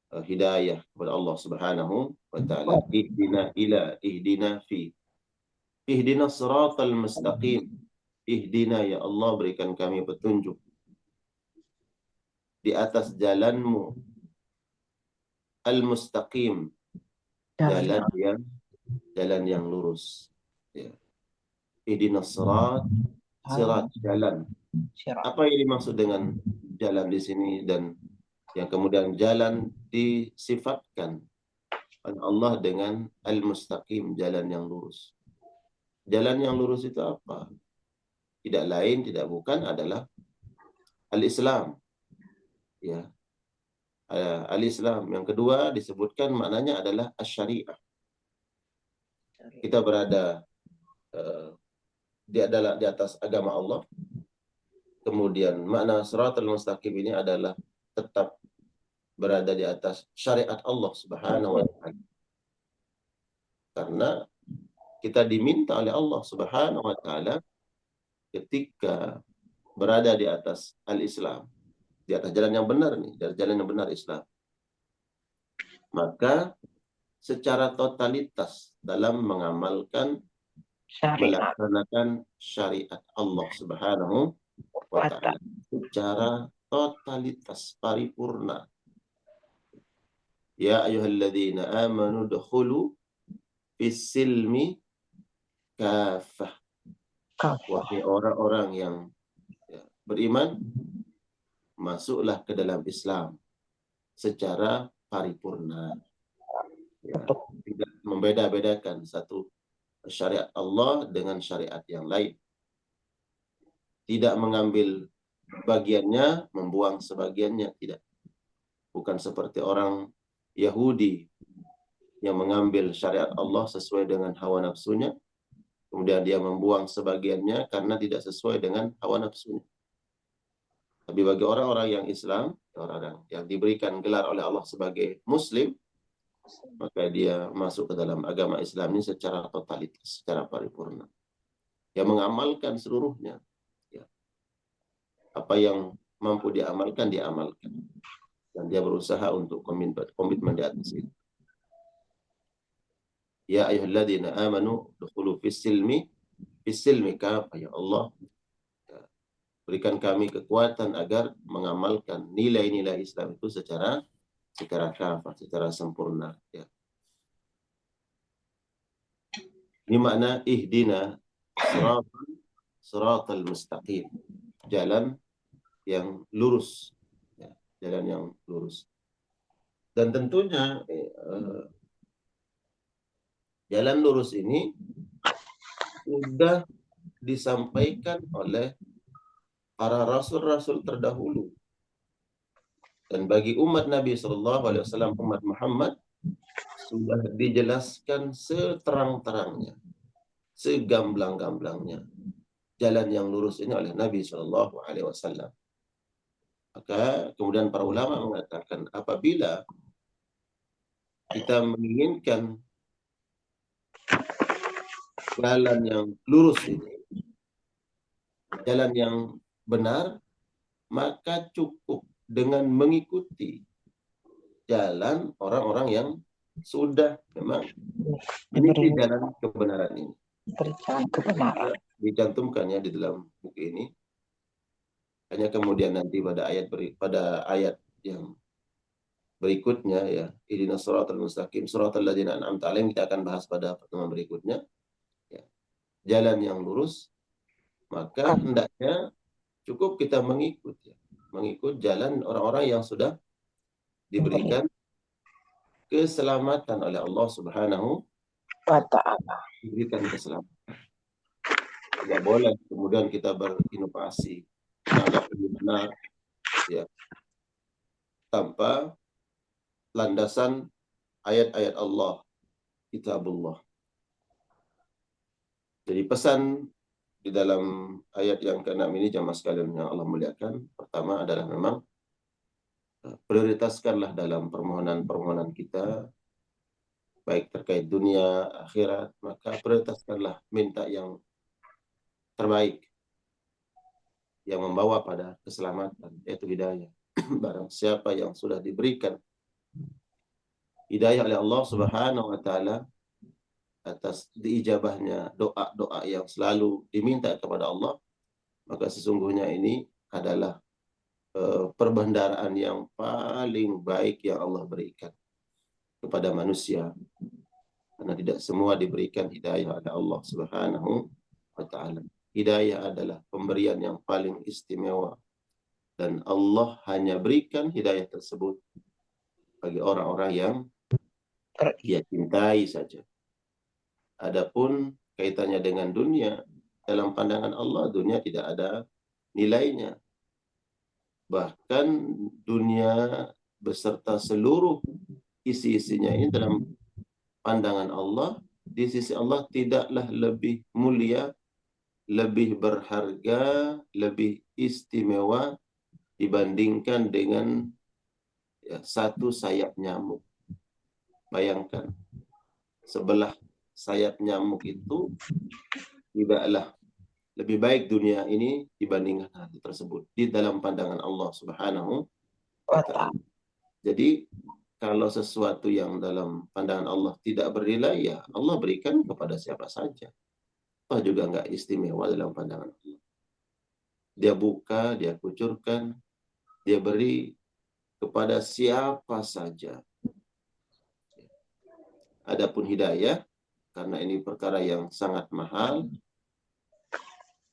hidayah kepada Allah Subhanahu wa taala. Ihdina ila, ihdina fi. Ihdina siratal mustaqim. Ihdina ya Allah, berikan kami petunjuk di atas jalanmu al-mustaqim, jalan yang lurus. Ya. Ihdina sirat, jalan. Apa yang dimaksud dengan jalan di sini dan yang kemudian jalan disifatkan oleh Allah dengan al-mustaqim, jalan yang lurus. Jalan yang lurus itu apa? Tidak lain, tidak bukan adalah al-Islam. Ya. Al-Islam. Yang kedua disebutkan maknanya adalah asy-syariah. Kita berada di atas agama Allah. Kemudian makna siratal mustaqim ini adalah tetap berada di atas syariat Allah Subhanahu wa taala. Karena kita diminta oleh Allah Subhanahu wa taala ketika berada di atas al-Islam, di atas jalan yang benar nih, dari jalan yang benar Islam. Maka secara totalitas dalam mengamalkan melaksanakan syariat Allah Subhanahu wa taala secara totalitas paripurna. Ya ayyuhalladzina amanu dukhulu fis-silmi kafah. Wahai orang-orang yang beriman, masuklah ke dalam Islam secara paripurna. Ya, tidak membeda-bedakan satu syariat Allah dengan syariat yang lain. Tidak mengambil bagiannya, membuang sebagiannya, tidak. Bukan seperti orang Yahudi yang mengambil syariat Allah sesuai dengan hawa nafsunya, kemudian dia membuang sebagiannya karena tidak sesuai dengan hawa nafsunya. Tapi bagi orang-orang yang Islam, orang-orang yang diberikan gelar oleh Allah sebagai Muslim, maka dia masuk ke dalam agama Islam ini secara totalitas, secara paripurna. Dia mengamalkan seluruhnya. Ya. Apa yang mampu diamalkan, diamalkan. Dan dia berusaha untuk komitmen di atas itu. Ya ayyuhalladzina amanu dukhulu fis-silmi kafah. Ya Allah, berikan kami kekuatan agar mengamalkan nilai-nilai Islam itu secara kafah, secara sempurna. Ya. Ini makna ihdina siratal mustaqim. Jalan yang lurus. Ya, jalan yang lurus. Dan tentunya jalan lurus ini sudah disampaikan oleh para rasul-rasul terdahulu. Dan bagi umat Nabi SAW, umat Muhammad, sudah dijelaskan seterang-terangnya, segamblang-gamblangnya jalan yang lurus ini oleh Nabi SAW. Maka kemudian para ulama mengatakan, apabila kita menginginkan jalan yang lurus ini, jalan yang benar, maka cukup dengan mengikuti jalan orang-orang yang sudah memang meniti jalan kebenaran ini. Berjalan kebenaran. Dicantumkannya di dalam buku ini. Hanya kemudian nanti pada ayat yang berikutnya, ya, ihdinas siratal mustaqim siratal ladzina an'amta 'alaihim, kita akan bahas pada pertemuan berikutnya. Ya. Jalan yang lurus, maka hendaknya cukup kita mengikut jalan orang-orang yang sudah diberikan keselamatan oleh Allah Subhanahu wa ta'ala. Diberikan keselamatan. Tidak boleh kemudian kita berinovasi, menganggap ini benar, ya, tanpa landasan ayat-ayat Allah, kitabullah. Jadi pesan di dalam ayat yang ke-6 ini, jamaah sekalian yang Allah muliakan, pertama adalah memang prioritaskanlah dalam permohonan-permohonan kita, baik terkait dunia, akhirat, maka prioritaskanlah minta yang terbaik, yang membawa pada keselamatan, yaitu hidayah. Barang siapa yang sudah diberikan hidayah oleh Allah Subhanahu wa ta'ala atas diijabahnya doa-doa yang selalu diminta kepada Allah, maka sesungguhnya ini adalah perbendaharaan yang paling baik yang Allah berikan kepada manusia, karena tidak semua diberikan hidayah oleh Allah Subhanahu wa ta'ala. Hidayah adalah pemberian yang paling istimewa, dan Allah hanya berikan hidayah tersebut bagi orang-orang yang Dia cintai saja. Adapun kaitannya dengan dunia, dalam pandangan Allah dunia tidak ada nilainya. Bahkan dunia beserta seluruh isi-isinya ini dalam pandangan Allah, di sisi Allah tidaklah lebih mulia, lebih berharga, lebih istimewa dibandingkan dengan satu sayap nyamuk. Bayangkan, sebelah sayap nyamuk itu tidaklah lebih baik dunia ini dibandingkan hal tersebut di dalam pandangan Allah Subhanahu wa ta'ala. Jadi kalau sesuatu yang dalam pandangan Allah tidak bernilai, ya Allah berikan kepada siapa saja. Allah juga nggak istimewa dalam pandangan Allah. Dia buka, dia kucurkan, dia beri kepada siapa saja. Adapun hidayah, karena ini perkara yang sangat mahal,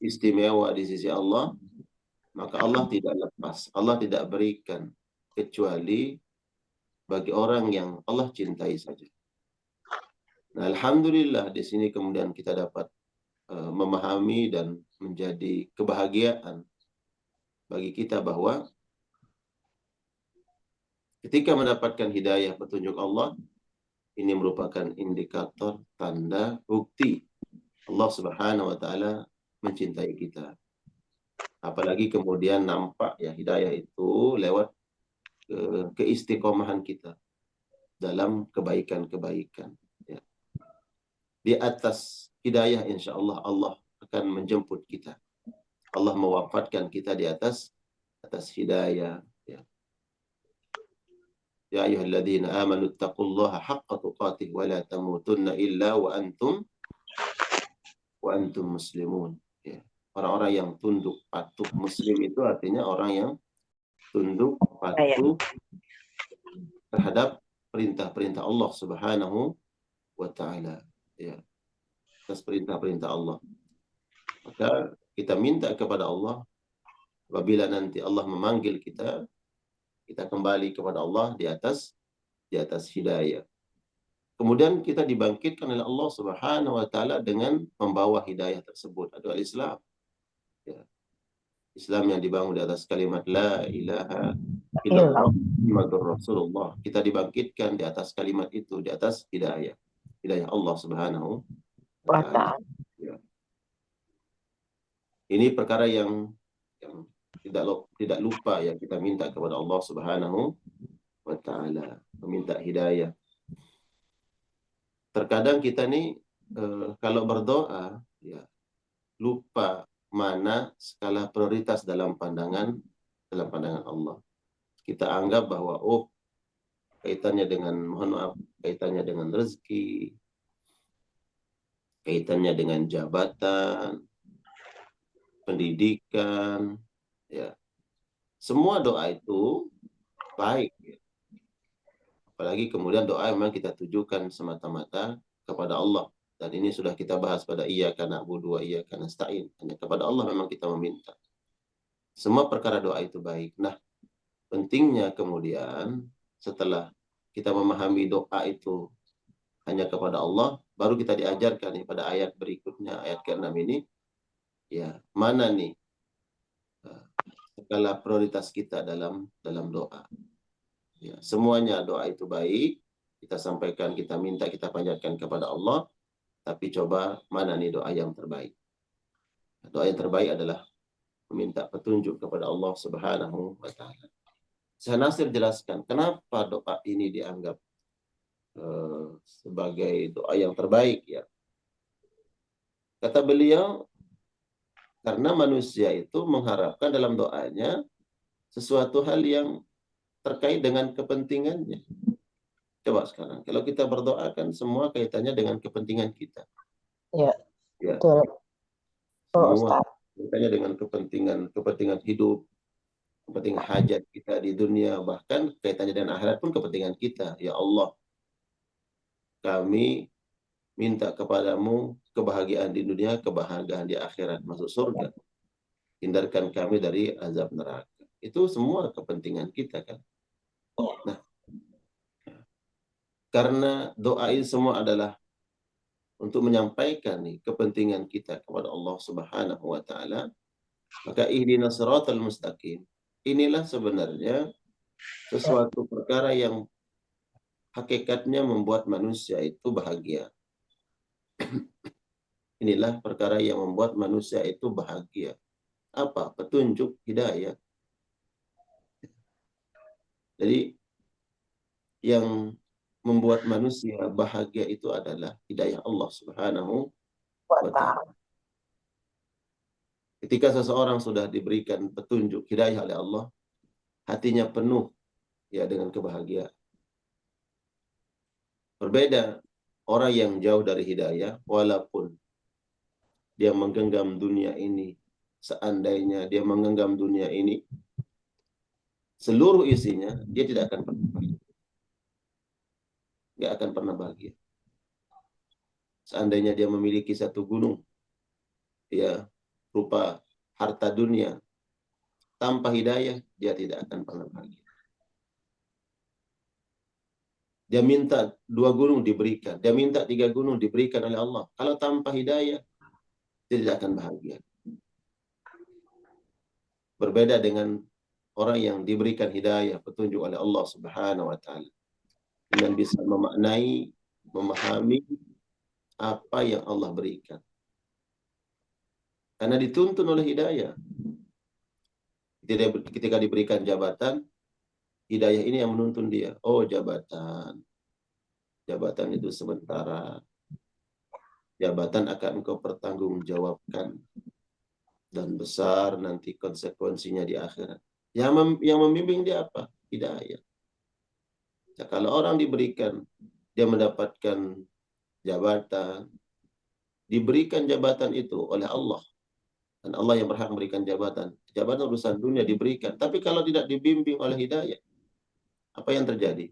istimewa di sisi Allah, maka Allah tidak lepas. Allah tidak berikan kecuali bagi orang yang Allah cintai saja. Nah, alhamdulillah di sini kemudian kita dapat memahami dan menjadi kebahagiaan bagi kita bahwa ketika mendapatkan hidayah petunjuk Allah, ini merupakan indikator, tanda, bukti Allah Subhanahu wa ta'ala mencintai kita. Apalagi kemudian nampak ya hidayah itu lewat keistiqomahan kita dalam kebaikan-kebaikan. Ya. Di atas hidayah insya Allah Allah akan menjemput kita. Allah mewafatkan kita di atas hidayah. Ya. Ya ayyuhalladzina amanu taqullaha haqqa tuqatih wa la tamutunna illa wa antum muslimun. Ya. Orang-orang yang tunduk patuh. Muslim itu artinya orang yang tunduk patuh terhadap perintah-perintah Allah Subhanahu wa taala. Ya. Atas perintah-perintah Allah. Maka kita minta kepada Allah apabila nanti Allah memanggil kita, kita kembali kepada Allah di atas hidayah. Kemudian kita dibangkitkan oleh Allah Subhanahu wa taala dengan membawa hidayah tersebut adalah Islam. Ya. Islam yang dibangun di atas kalimat la ilaha illallah Muhammadur Rasulullah. Kita dibangkitkan di atas kalimat itu, di atas hidayah. Hidayah Allah Subhanahu wa taala. Ya. Ini perkara yang tidak lupa ya kita minta kepada Allah Subhanahu wa taala, meminta hidayah. Terkadang kita nih kalau berdoa ya lupa mana skala prioritas dalam pandangan Allah. Kita anggap bahwa kaitannya dengan kaitannya dengan rezeki, kaitannya dengan jabatan, pendidikan, ya. Semua doa itu baik. Ya. Apalagi kemudian doa memang kita tujukan semata-mata kepada Allah. Dan ini sudah kita bahas pada iyyaka na'budu wa iyyaka nasta'in. Hanya kepada Allah memang kita meminta. Semua perkara doa itu baik. Nah, pentingnya kemudian setelah kita memahami doa itu hanya kepada Allah, baru kita diajarkan nih pada ayat berikutnya, ayat ke-6 ini, ya mana nih skala prioritas kita dalam doa. Ya, semuanya doa itu baik, kita sampaikan, kita minta, kita panjatkan kepada Allah, tapi coba mana nih doa yang terbaik. Doa yang terbaik adalah meminta petunjuk kepada Allah Subhanahu wa taala. Syekh Nasir jelaskan kenapa doa ini dianggap sebagai doa yang terbaik ya. Kata beliau, karena manusia itu mengharapkan dalam doanya sesuatu hal yang terkait dengan kepentingannya. Coba sekarang, kalau kita berdoa kan semua kaitannya dengan kepentingan kita. Ya, Ya. betul. Semua kaitannya dengan kepentingan hidup, kepentingan hajat kita di dunia, bahkan kaitannya dengan akhirat pun kepentingan kita. Ya Allah, kami minta kepadamu kebahagiaan di dunia, kebahagiaan di akhirat, masuk surga. Hindarkan kami dari azab neraka. Itu semua kepentingan kita kan. Nah, karena doa ini semua adalah untuk menyampaikan nih kepentingan kita kepada Allah Subhanahu wa taala, maka ihdinas siratal mustaqim. Inilah sebenarnya sesuatu perkara yang hakikatnya membuat manusia itu bahagia. Inilah perkara yang membuat manusia itu bahagia. Apa? Petunjuk hidayah. Jadi yang membuat manusia bahagia itu adalah hidayah Allah Subhanahu wa ta'ala. Ketika seseorang sudah diberikan petunjuk hidayah oleh Allah, hatinya penuh ya dengan kebahagiaan. Berbeda orang yang jauh dari hidayah, walaupun dia menggenggam dunia ini, seandainya dia menggenggam dunia ini, seluruh isinya, dia tidak akan pernah bahagia. Tidak akan pernah bahagia. Seandainya dia memiliki satu gunung, ya, rupa harta dunia, tanpa hidayah, dia tidak akan pernah bahagia. Dia minta 2 gunung diberikan, dia minta 3 gunung diberikan oleh Allah. Kalau tanpa hidayah, dia tidak akan bahagia. Berbeda dengan orang yang diberikan hidayah, petunjuk oleh Allah Subhanahu wa ta'ala. Dan bisa memaknai, memahami apa yang Allah berikan. Karena dituntun oleh hidayah. Ketika diberikan jabatan, hidayah ini yang menuntun dia. Oh, jabatan itu sementara. Jabatan akan engkau pertanggungjawabkan dan besar nanti konsekuensinya di akhirat. Yang membimbing dia apa? Hidayah. Ya, kalau orang diberikan, dia mendapatkan jabatan, diberikan jabatan itu oleh Allah, dan Allah yang berhak memberikan jabatan. Jabatan urusan dunia diberikan, tapi kalau tidak dibimbing oleh hidayah, apa yang terjadi?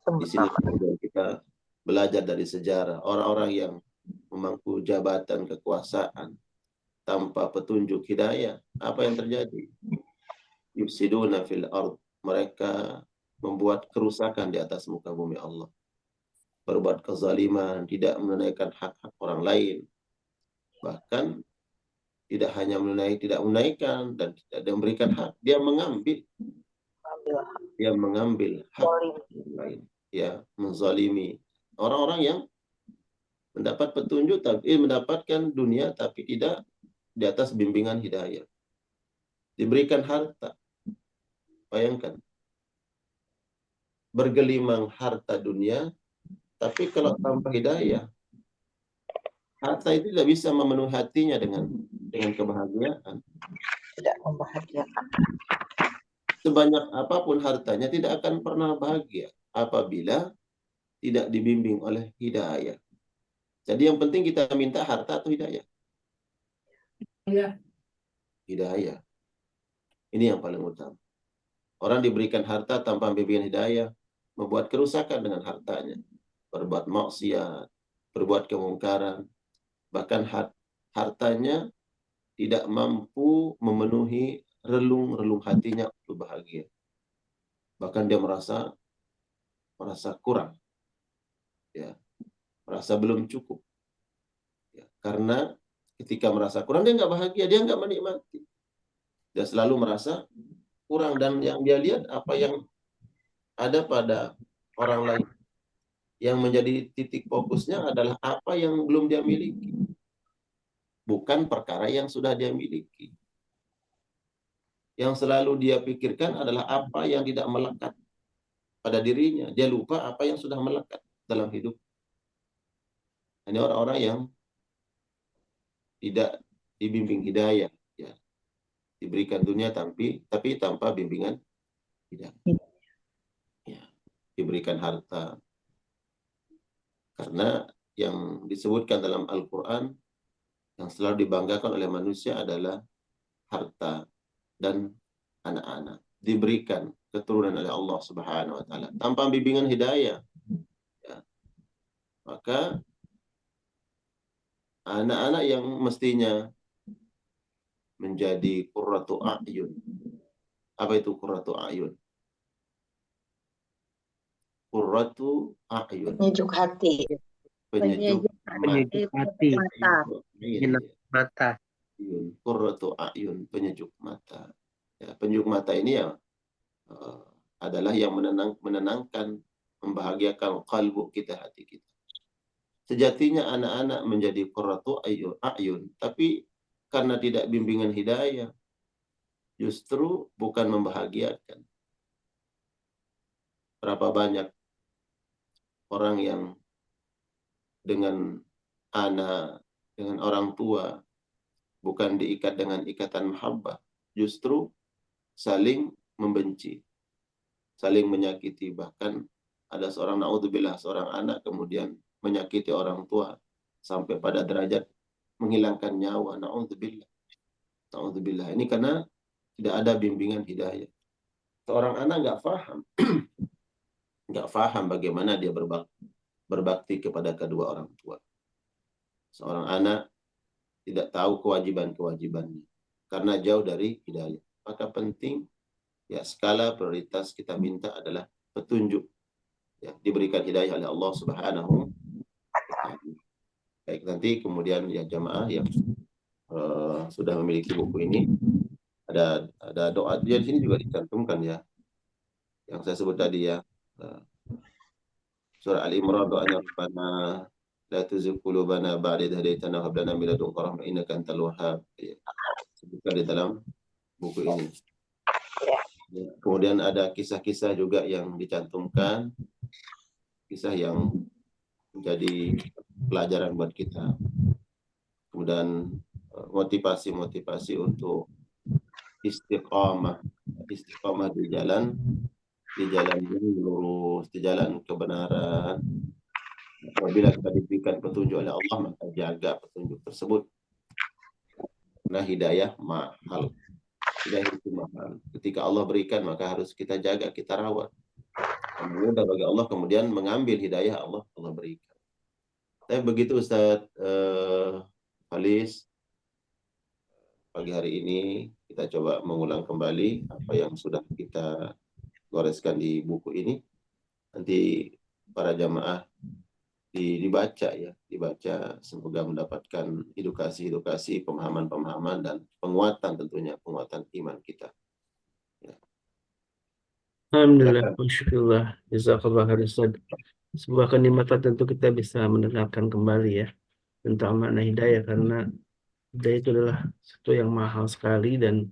Di sini kemudian kita belajar dari sejarah orang-orang yang memangku jabatan kekuasaan tanpa petunjuk hidayah, apa yang terjadi? Yufsiduna fil ard. Mereka membuat kerusakan di atas muka bumi Allah. Berbuat kezaliman, tidak menunaikan hak-hak orang lain. Bahkan tidak hanya tidak menunaikan dan tidak memberikan hak, dia mengambil hak orang lain. Ya, menzalimi orang-orang yang mendapat petunjuk tapi mendapatkan dunia tapi tidak di atas bimbingan hidayah. Diberikan harta. Bayangkan. Bergelimang harta dunia, tapi kalau tanpa hidayah, harta itu tidak bisa memenuhi hatinya dengan kebahagiaan. Tidak membahagiakan. Sebanyak apapun hartanya tidak akan pernah bahagia apabila tidak dibimbing oleh hidayah. Jadi yang penting kita minta harta atau hidayah? Hidayah. Ini yang paling utama. Orang diberikan harta tanpa bimbingan hidayah, membuat kerusakan dengan hartanya. Berbuat maksiat, berbuat kemungkaran, bahkan hartanya tidak mampu memenuhi relung-relung hatinya untuk bahagia. Bahkan dia merasa kurang, ya, merasa belum cukup, ya, karena ketika merasa kurang dia nggak bahagia, dia nggak menikmati, dia selalu merasa kurang, dan yang dia lihat apa yang ada pada orang lain. Yang menjadi titik fokusnya adalah apa yang belum dia miliki, bukan perkara yang sudah dia miliki. Yang selalu dia pikirkan adalah apa yang tidak melekat pada dirinya. Dia lupa apa yang sudah melekat dalam hidup. Ini orang-orang yang tidak dibimbing hidayah, ya. Diberikan dunia tapi tanpa bimbingan hidayah. Ya. Diberikan harta. Karena yang disebutkan dalam Al-Quran yang selalu dibanggakan oleh manusia adalah harta dan anak-anak. Diberikan keturunan oleh Allah Subhanahu wa taala tanpa bimbingan hidayah. Ya. Maka anak-anak yang mestinya menjadi qurratu a'yun. Apa itu qurratu a'yun? Qurratu a'yun. Penyejuk hati. Penyejuk hati. Mata. Qurratu a'yun, penyejuk mata. Ya, penyejuk mata ini ya adalah yang menenangkan, membahagiakan kalbu kita, hati kita. Sejatinya anak-anak menjadi qurratu a'yun, tapi karena tidak bimbingan hidayah, justru bukan membahagiakan. Berapa banyak orang yang dengan anak, dengan orang tua, bukan diikat dengan ikatan mahabbah, justru saling membenci, saling menyakiti. Bahkan ada seorang, naudzubillah, seorang anak kemudian menyakiti orang tua sampai pada derajat menghilangkan nyawa. Naudzubillah. Naudzubillah. Ini karena tidak ada bimbingan hidayah. Seorang anak nggak paham bagaimana dia berbakti kepada kedua orang tua. Seorang anak tidak tahu kewajiban-kewajibannya karena jauh dari hidayah. Maka penting, ya, skala prioritas kita minta adalah petunjuk, ya, diberikan hidayah oleh Allah Subhanahu wa ta'ala. Baik, nanti kemudian ya jamaah yang sudah memiliki buku ini, ada doa dia di sini juga dicantumkan, ya, yang saya sebut tadi, ya. Surah Al-Imran, doanya Rabbana la tuzigh qulubana ba'da idh hadaytana wa hab lana min ladunka rahmah innaka antal wahhab. Sebutkan di dalam buku ini. Ya. Kemudian ada kisah-kisah juga yang dicantumkan, kisah yang menjadi pelajaran buat kita. Kemudian motivasi-motivasi untuk istiqamah di jalan yang lurus, di jalan kebenaran. Apabila kita diberikan petunjuk oleh Allah, maka jaga petunjuk tersebut. Karena hidayah mahal. Hidayah itu mahal. Ketika Allah berikan, maka harus kita jaga, kita rawat. Mudah bagi Allah kemudian mengambil hidayah Allah berikan. Tapi begitu Ustaz Falis, pagi hari ini kita coba mengulang kembali apa yang sudah kita goreskan di buku ini. Nanti para jamaah dibaca, semoga mendapatkan edukasi, pemahaman dan penguatan, tentunya penguatan iman kita. Ya. Alhamdulillah, Masya Jazakallah khair Ustaz. Sebuah kenikmatan tentu kita bisa mendengarkan kembali ya tentang makna hidayah, karena hidayah itu adalah sesuatu yang mahal sekali. Dan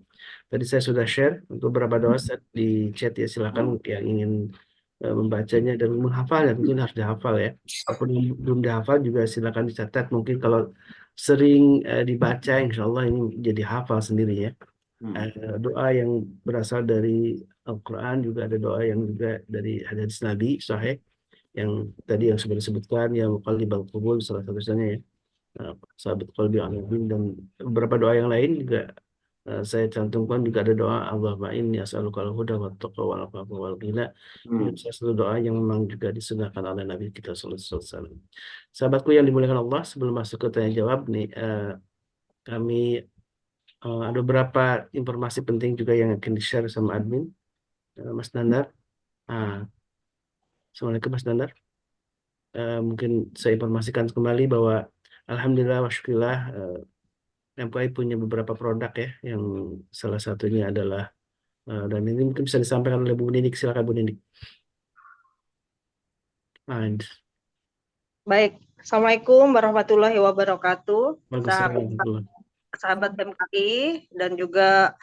tadi saya sudah share untuk beberapa doa di chat ya, silakan yang ingin membacanya dan menghafalnya, mungkin harus dihafal ya. Walaupun belum dihafal juga silakan dicatat. Mungkin kalau sering dibaca, insya Allah ini jadi hafal sendiri ya. Doa yang berasal dari Al-Quran, juga ada doa yang juga dari hadis Nabi Sahih yang tadi yang sudah disebutkan, ya muqallibal qulub salah satunya ya, sahabat qalbi alamin, dan beberapa doa yang lain juga saya cantumkan. Juga ada doa Allahumma inni as'alukal huda wat taqwa wal afafa wal ghina. Ini salah satu doa yang memang juga disunahkan oleh Nabi kita sallallahu alaihi wasallam. Sahabatku yang dimuliakan Allah, sebelum masuk ke tanya jawab nih, kami ada beberapa informasi penting juga yang akan di-share sama admin. Mas Nandar. Assalamualaikum Mas Nandar. Mungkin saya informasikan kembali bahwa alhamdulillah wa syukurillah, MKI punya beberapa produk ya, yang salah satunya adalah dan ini mungkin bisa disampaikan oleh Bu Ninik. Silakan Bu Ninik. Baik, Assalamualaikum warahmatullahi wabarakatuh. Waalaikumsalam. Sahabat MKI dan juga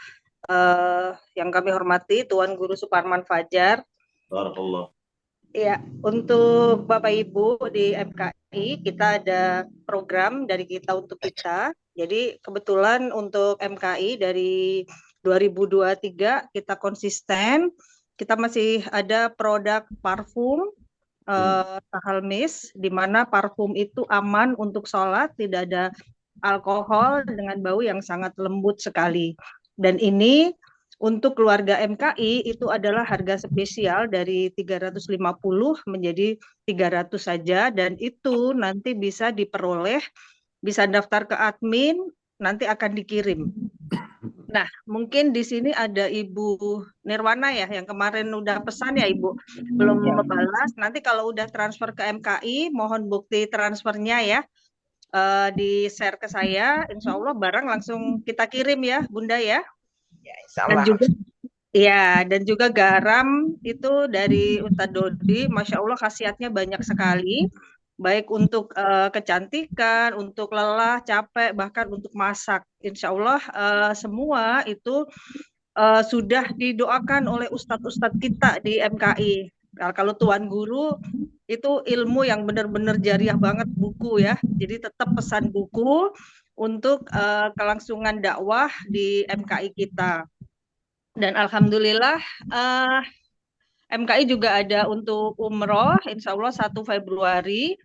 yang kami hormati Tuan Guru Suparman Fajar. Barakallah. Ya, untuk Bapak Ibu di MKI kita ada program dari kita untuk kita. Jadi kebetulan untuk MKI dari 2023 kita konsisten. Kita masih ada produk parfum Tahalmis, di mana parfum itu aman untuk sholat, tidak ada alkohol dengan bau yang sangat lembut sekali. Dan ini untuk keluarga MKI itu adalah harga spesial dari 350 menjadi 300 saja, dan itu nanti bisa diperoleh, bisa daftar ke admin, nanti akan dikirim. Nah, mungkin di sini ada Ibu Nirwana ya, yang kemarin udah pesan ya Ibu, belum membalas. Nanti kalau udah transfer ke MKI, mohon bukti transfernya ya, di share ke saya, insya Allah barang langsung kita kirim ya Bunda ya. Dan juga garam itu dari Ustadz Dodi, Masya Allah khasiatnya banyak sekali, baik untuk kecantikan, untuk lelah, capek, bahkan untuk masak. Insya Allah semua itu sudah didoakan oleh ustadz-ustadz kita di MKI. Nah, kalau Tuan Guru itu ilmu yang benar-benar jariah banget, buku ya. Jadi tetap pesan buku untuk kelangsungan dakwah di MKI kita. Dan alhamdulillah MKI juga ada untuk umroh, insya Allah 1 Februari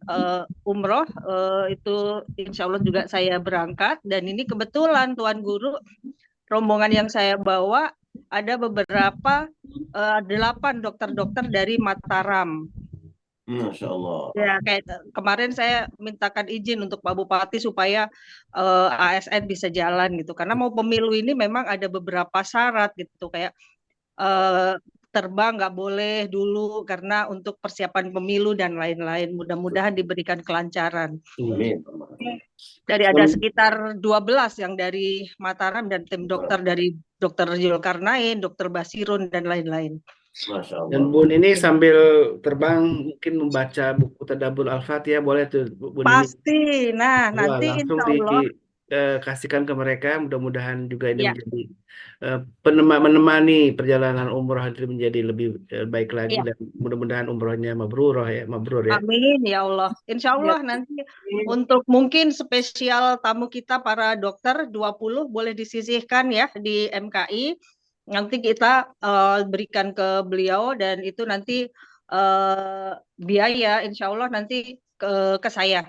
umroh itu insya Allah juga saya berangkat. Dan ini kebetulan Tuan Guru, rombongan yang saya bawa ada beberapa 8 dokter-dokter dari Mataram. Masya Allah. Ya, kayak kemarin saya mintakan izin untuk Pak Bupati supaya ASN bisa jalan gitu, karena mau pemilu ini memang ada beberapa syarat gitu, kayak terbang nggak boleh dulu karena untuk persiapan pemilu dan lain-lain. Mudah-mudahan diberikan kelancaran. Amin. Dari ada sekitar 12 yang dari Mataram dan tim dokter dari Dr. Zulkarnain, Dr. Basirun dan lain-lain. Masya Allah. Dan Bun ini sambil terbang mungkin membaca buku Tadabbur Al-Fatihah, boleh tuh Bun ini. Pasti. Nah, nanti langsung insya Allah kasihkan ke mereka. Mudah-mudahan juga ini Ya, menjadi menemani perjalanan umroh itu menjadi lebih baik lagi, ya. dan mudah-mudahan umrohnya mabrur ya, mabrur ya. Amin ya Allah. Insya Allah nanti untuk mungkin spesial tamu kita para dokter 20 boleh disisihkan ya di MKI. Nanti kita berikan ke beliau, dan itu nanti biaya insya Allah nanti ke saya.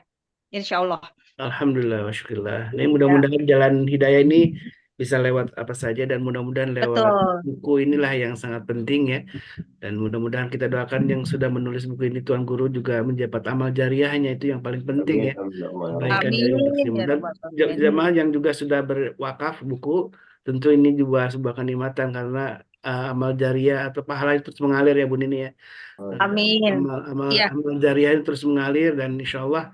Insya Allah. Alhamdulillah, wa syukurillah. Ini Ya, mudah-mudahan jalan hidayah ini bisa lewat apa saja, dan mudah-mudahan lewat betul. buku inilah yang sangat penting ya. Dan mudah-mudahan kita doakan yang sudah menulis buku ini, Tuan Guru, juga menjabat amal jariahnya, itu yang paling penting Amin. ya. Amin. Ya Allah. Kebaikan dari untuk Amin semua. ya Dan Rabbal Alamin. jamaah yang juga sudah berwakaf buku, tentu ini juga sebuah kenikmatan, karena amal jariah atau pahala itu terus mengalir ya Bu Nini ya. Amin. Iya. Amal jariah itu terus mengalir, dan insya Allah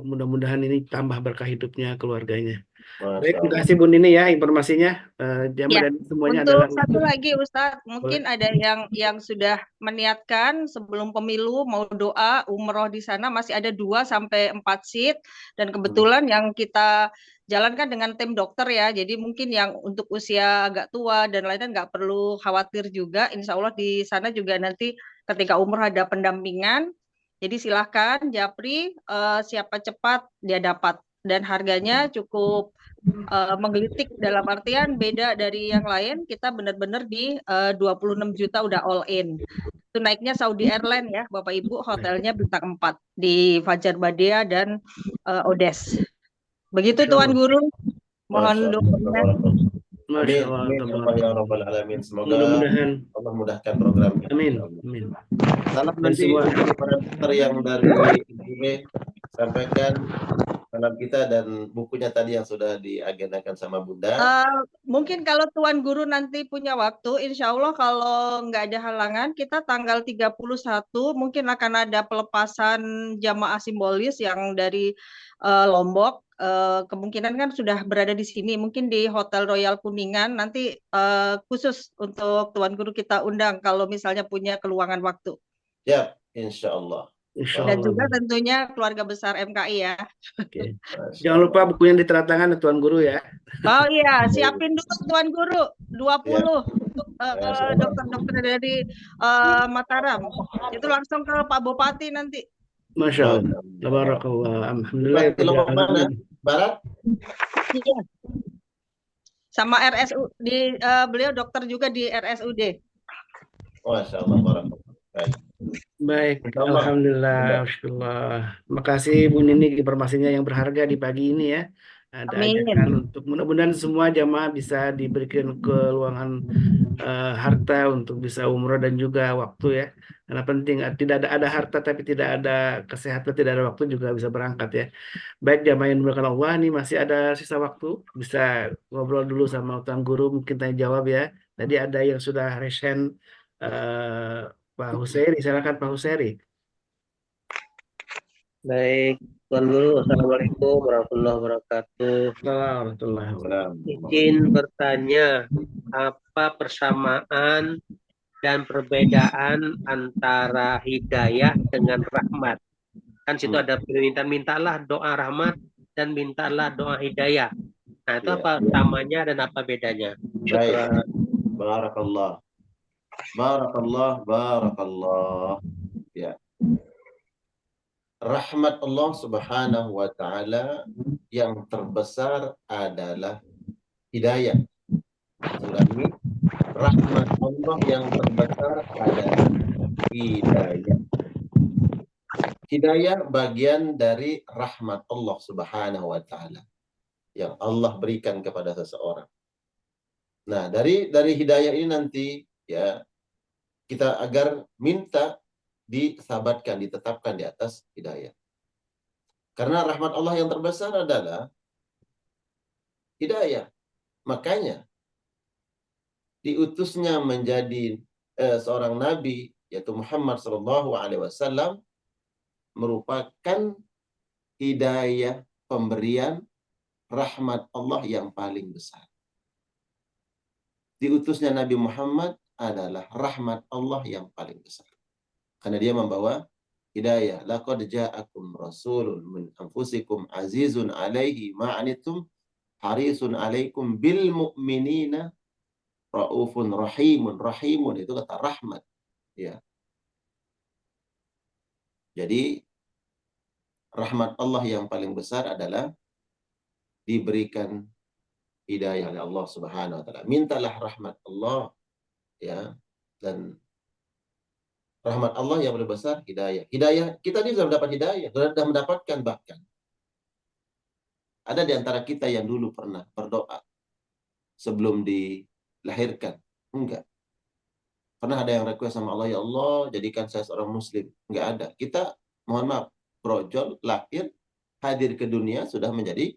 mudah-mudahan ini tambah berkah hidupnya, keluarganya. Baik, terima kasih Bu Nini ya informasinya. Jamaah Ya, dan semuanya untuk adalah satu lagi Ustadz, mungkin ada yang sudah meniatkan sebelum pemilu mau doa umroh di sana, masih ada 2 sampai 4 seat, dan kebetulan yang kita jalankan dengan tim dokter ya, jadi mungkin yang untuk usia agak tua dan lainnya nggak perlu khawatir juga. Insya Allah di sana juga nanti ketika umroh ada pendampingan, jadi silahkan Japri, siapa cepat dia dapat, dan harganya cukup menggelitik, dalam artian beda dari yang lain. Kita benar-benar di 26 juta udah all in. Itu naiknya Saudi Airlines ya Bapak Ibu, hotelnya bintang 4 di Fajar Badea dan Odes. Begitu Tuan Guru, mohon doanya. Masya Amin. Allah, Amin. Ya Allah ya Rabbal Alamin. Semoga mudah-mudahan. Allah mudahkan programnya. Amin. Amin. Salam Dan nanti semua untuk para dokter yang dari IPB, sampaikan salam kita dan bukunya tadi yang sudah diagendakan sama Bunda. Mungkin kalau Tuan Guru nanti punya waktu, insya Allah kalau nggak ada halangan, kita tanggal 31 mungkin akan ada pelepasan jamaah simbolis yang dari Lombok. Kemungkinan kan sudah berada di sini, mungkin di Hotel Royal Kuningan. Nanti khusus untuk Tuan Guru kita undang kalau misalnya punya keluangan waktu. Ya, insya Allah. insya Dan Allah. juga tentunya keluarga besar MKI ya. Oke. Jangan lupa buku yang di tanda tangan Tuan Guru ya. Oh iya, siapin dulu Tuan Guru 20 untuk Ya. dokter-dokter dari Mataram. Itu langsung ke Pak Bupati nanti. Masya Allah. Tabarakallah. Alhamdulillah. Bupati Lombok mana? Barat? Iya. Sama RSU di beliau dokter juga di RSUD. Masya Allah. Barakallah. Baik, Allah. alhamdulillah, syukurlah. Terima kasih Bu Nini informasinya yang berharga di pagi ini ya. Ada Amin. ajakan untuk mudah-mudahan semua jamaah bisa diberikan keluangan harta untuk bisa umroh dan juga waktu ya. Karena penting, tidak ada harta tapi tidak ada kesehatan, tidak ada waktu juga bisa berangkat ya. Baik jamaah yang dimuliakan Allah, nih masih ada sisa waktu, bisa ngobrol dulu sama Tuan Guru, mungkin tanya jawab ya. Tadi ada yang sudah resen Pak Hussein, silakan Pak Hussein. Baik, Tuan Guru, Assalamualaikum warahmatullahi wabarakatuh. Warahmatullahi wabarakatuh. Izin bertanya, apa persamaan dan perbedaan antara hidayah dengan rahmat? Kan situ ada permintaan, mintalah doa rahmat dan mintalah doa hidayah. Nah, itu apa samanya dan apa bedanya? Baik. Barakallah. Barakallah. Ya. Rahmat Allah Subhanahu wa taala yang terbesar adalah hidayah. Ulangi, rahmat Allah yang terbesar adalah hidayah. Hidayah bagian dari rahmat Allah Subhanahu wa taala yang Allah berikan kepada seseorang. Nah, dari hidayah ini nanti ya kita agar minta disabatkan, ditetapkan di atas hidayah. Karena rahmat Allah yang terbesar adalah hidayah. Makanya diutusnya menjadi seorang nabi yaitu Muhammad SAW merupakan hidayah pemberian rahmat Allah yang paling besar. Diutusnya Nabi Muhammad adalah rahmat Allah yang paling besar. Karena dia membawa hidayah. Laqad ja'akum rasulun min anfusikum azizun alaihi ma anittum harisun alaikum bil mu'minina raufun rahimun. Rahimun itu kata rahmat, ya. Jadi rahmat Allah yang paling besar adalah diberikan hidayah oleh Allah Subhanahu wa taala. Mintalah rahmat Allah, ya. Dan rahmat Allah yang paling besar hidayah. Hidayah kita ini sudah mendapat hidayah, sudah mendapatkan bahkan. Ada di antara kita yang dulu pernah berdoa sebelum dilahirkan? Enggak. Pernah ada yang request sama Allah, ya Allah, jadikan saya seorang muslim? Enggak ada. Kita, mohon maaf, brojol, lahir, hadir ke dunia, sudah menjadi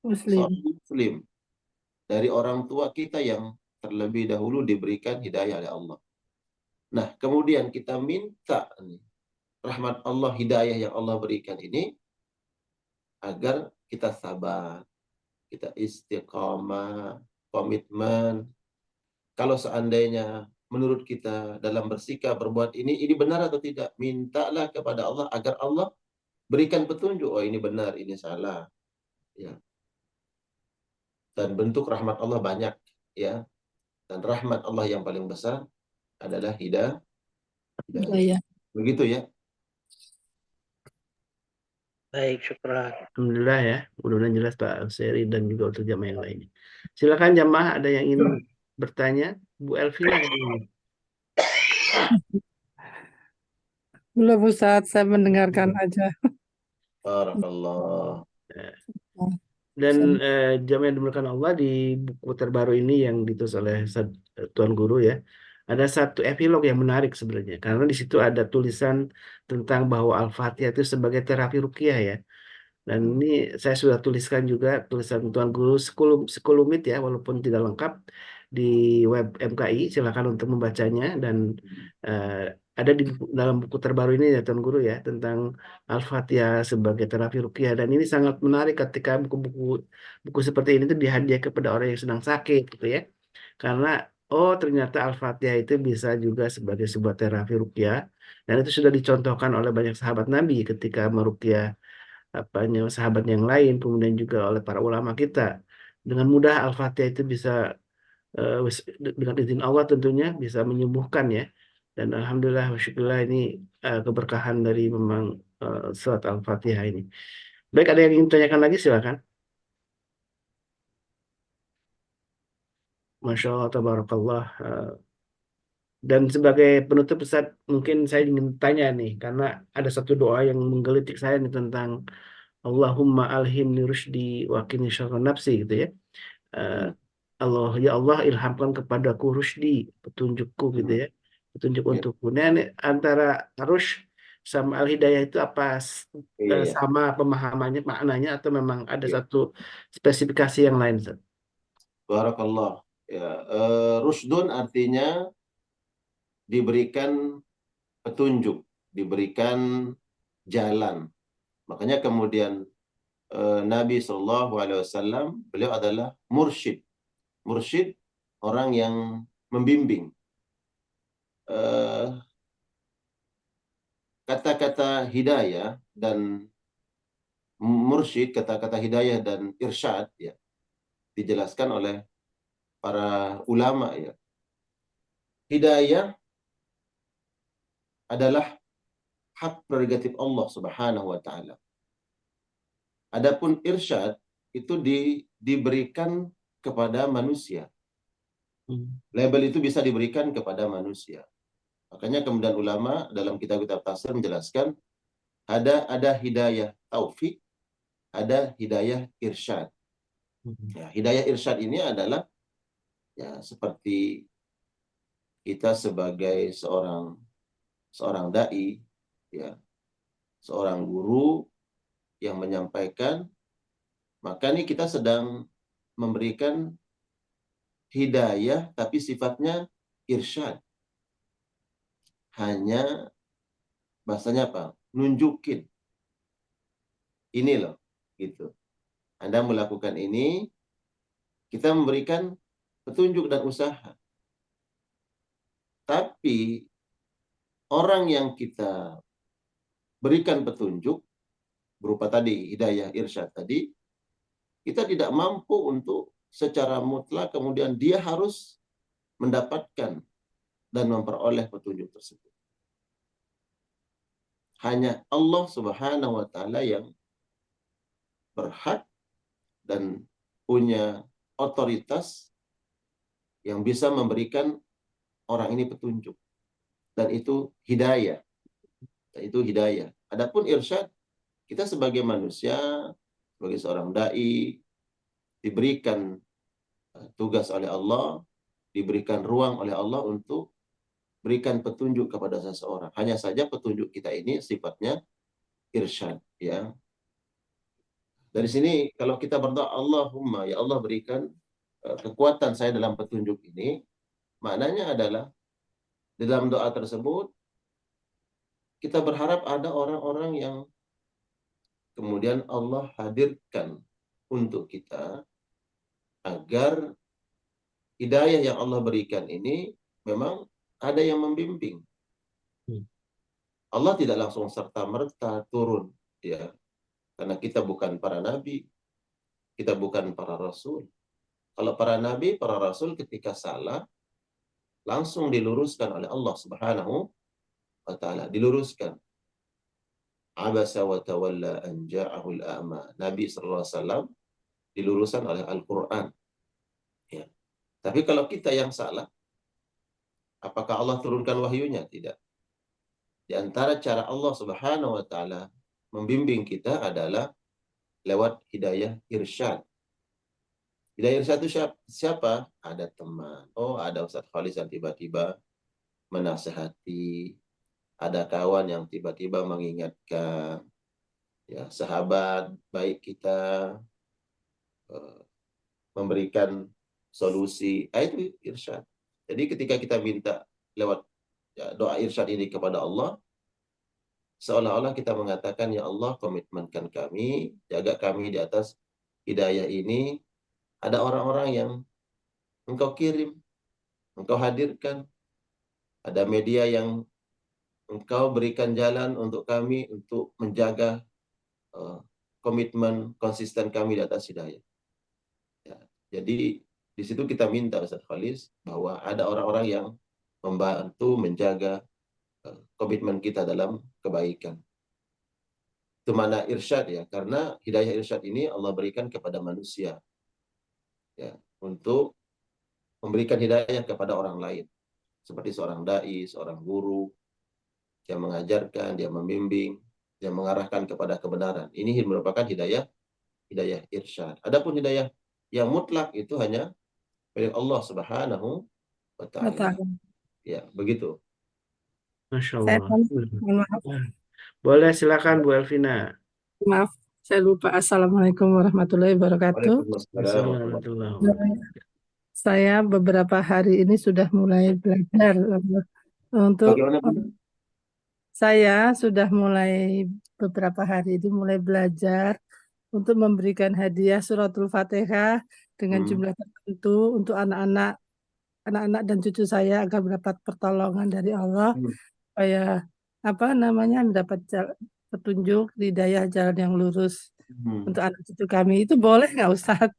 seorang muslim. Dari orang tua kita yang terlebih dahulu diberikan hidayah oleh Allah. Nah, kemudian kita minta rahmat Allah, hidayah yang Allah berikan ini, agar kita sabar, kita istiqamah, komitmen. Kalau seandainya menurut kita dalam bersikap, berbuat ini benar atau tidak, mintalah kepada Allah agar Allah berikan petunjuk. Oh, ini benar, ini salah. Ya. Dan bentuk rahmat Allah banyak, ya. Dan rahmat Allah yang paling besar adalah hidayah. Begitu ya. Baik, syukran. Alhamdulillah ya, mudah-mudahan jelas Pak Seri dan juga untuk jamaah yang lainnya. Silakan jamaah, ada yang ingin bertanya? Bu Elvina ini. Belum Ustaz, saya mendengarkan aja. Barakallah. Dan jamaah yang dimuliakan Allah, di buku terbaru ini yang ditulis oleh Tuan Guru ya, ada satu epilog yang menarik sebenarnya, karena di situ ada tulisan tentang bahwa Al-Fatihah itu sebagai terapi ruqyah ya. Dan ini saya sudah tuliskan juga tulisan Tuan Guru sekelumit ya, walaupun tidak lengkap, di web MKI. Silakan untuk membacanya. Dan ada di dalam buku terbaru ini ya Tuan Guru ya, tentang Al-Fatihah sebagai terapi ruqyah. Dan ini sangat menarik ketika buku seperti ini tuh dihadiah kepada orang yang sedang sakit gitu ya. Karena oh ternyata Al-Fatihah itu bisa juga sebagai sebuah terapi ruqyah. Dan itu sudah dicontohkan oleh banyak sahabat Nabi ketika meruqyah sahabat yang lain, kemudian juga oleh para ulama kita. Dengan mudah Al-Fatihah itu bisa dengan izin Allah tentunya bisa menyembuhkan ya. Dan alhamdulillah wasyukurillah ini keberkahan dari memang surat Al-Fatihah ini. Baik, ada yang ingin tanyakan lagi silakan. Masya Allah, tabarakallah. Dan sebagai penutup Ustaz, mungkin saya ingin tanya nih, karena ada satu doa yang menggelitik saya nih tentang Allahumma alhimni rusydi wa qini syarra nafsi gitu ya. Allah, ya Allah, ilhamkan kepadaku rusydi, petunjukku gitu ya. Petunjuk untukku. Nah, ini antara rusyd sama al-hidayah itu apa sama pemahamannya, maknanya, atau memang ada satu spesifikasi yang lain Ustaz? Barakallah. Ya, rusdun artinya diberikan petunjuk, diberikan jalan. Makanya kemudian Nabi SAW, beliau adalah mursyid. Mursyid, orang yang membimbing. Kata-kata hidayah dan mursyid, kata-kata hidayah dan irsyad ya, dijelaskan oleh para ulama ya. Hidayah adalah hak prerogatif Allah Subhanahu wa taala. Adapun irsyad itu diberikan kepada manusia. Label itu bisa diberikan kepada manusia. Makanya kemudian ulama dalam kitab-kitab tafsir menjelaskan ada hidayah taufik, ada hidayah irsyad. Ya, hidayah irsyad ini adalah ya seperti kita sebagai seorang dai, ya, seorang guru yang menyampaikan, maka ini kita sedang memberikan hidayah tapi sifatnya irsyad. Hanya bahasanya apa? Nunjukin. Ini loh, gitu. Anda melakukan ini, kita memberikan petunjuk dan usaha. Tapi orang yang kita berikan petunjuk berupa tadi hidayah irsyad tadi, kita tidak mampu untuk secara mutlak kemudian dia harus mendapatkan dan memperoleh petunjuk tersebut. Hanya Allah Subhanahu wa taala yang berhak dan punya otoritas yang bisa memberikan orang ini petunjuk, dan itu hidayah. Itu hidayah. Adapun irsyad, kita sebagai manusia, sebagai seorang dai, diberikan tugas oleh Allah, diberikan ruang oleh Allah untuk berikan petunjuk kepada seseorang. Hanya saja petunjuk kita ini sifatnya irsyad, ya. Dari sini kalau kita berdoa, Allahumma, ya Allah berikan kekuatan saya dalam petunjuk ini, maknanya adalah di dalam doa tersebut kita berharap ada orang-orang yang kemudian Allah hadirkan untuk kita agar hidayah yang Allah berikan ini memang ada yang membimbing. Allah tidak langsung serta-merta turun, ya, karena kita bukan para nabi, kita bukan para rasul. Kalau para nabi, para rasul ketika salah langsung diluruskan oleh Allah Subhanahu wa taala, diluruskan. Abasa wa tawalla an ja'ahul a'ma. Nabi sallallahu alaihi wasallam diluruskan oleh Al-Qur'an. Ya. Tapi kalau kita yang salah, apakah Allah turunkan wahyunya? Tidak. Di antara cara Allah Subhanahu wa taala membimbing kita adalah lewat hidayah irsyad. Hidayah irsyad itu siapa? Ada teman. Oh, ada Ustaz Khalis yang tiba-tiba menasehati, ada kawan yang tiba-tiba mengingatkan, ya, sahabat baik kita memberikan solusi. Itu irsyad. Jadi ketika kita minta lewat doa irsyad ini kepada Allah, seolah-olah kita mengatakan, ya Allah, komitmenkan kami, jaga kami di atas hidayah ini. Ada orang-orang yang Engkau kirim, Engkau hadirkan, ada media yang Engkau berikan jalan untuk kami untuk menjaga komitmen konsisten kami di atas hidayah. Ya, jadi di situ kita minta Ustaz Khalis bahwa ada orang-orang yang membantu menjaga komitmen kita dalam kebaikan. Itu mana irsyad, ya, karena hidayah irsyad ini Allah berikan kepada manusia, ya, untuk memberikan hidayah kepada orang lain, seperti seorang dai, seorang guru yang mengajarkan, dia membimbing, dia mengarahkan kepada kebenaran. Ini merupakan hidayah irsyad. Adapun hidayah yang mutlak itu hanya milik Allah Subhanahu wa taala. Ya, begitu. Masya Saya Allah. mohon maaf, Boleh, silakan Bu Elvina. maaf, saya lupa. Assalamualaikum warahmatullahi wabarakatuh. Waalaikumsalam warahmatullahi wabarakatuh. Saya beberapa hari ini sudah mulai belajar untuk Bagaimana, Bu? saya sudah mulai beberapa hari ini mulai belajar untuk memberikan hadiah suratul Fatihah dengan jumlah tertentu untuk anak-anak dan cucu saya agar mendapat pertolongan dari Allah supaya mendapat petunjuk hidayah jalan yang lurus untuk anak cucu kami. Itu boleh nggak Ustaz?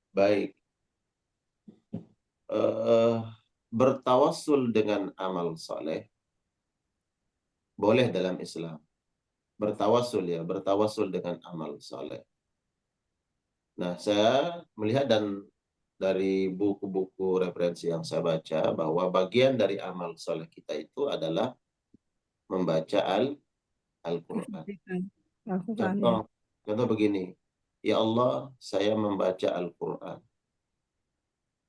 Baik. Bertawassul dengan amal soleh boleh dalam Islam. Bertawassul dengan amal soleh. Nah, saya melihat dan dari buku-buku referensi yang saya baca bahwa bagian dari amal soleh kita itu adalah membaca Al-Quran. Contoh begini, ya Allah, saya membaca Al-Quran.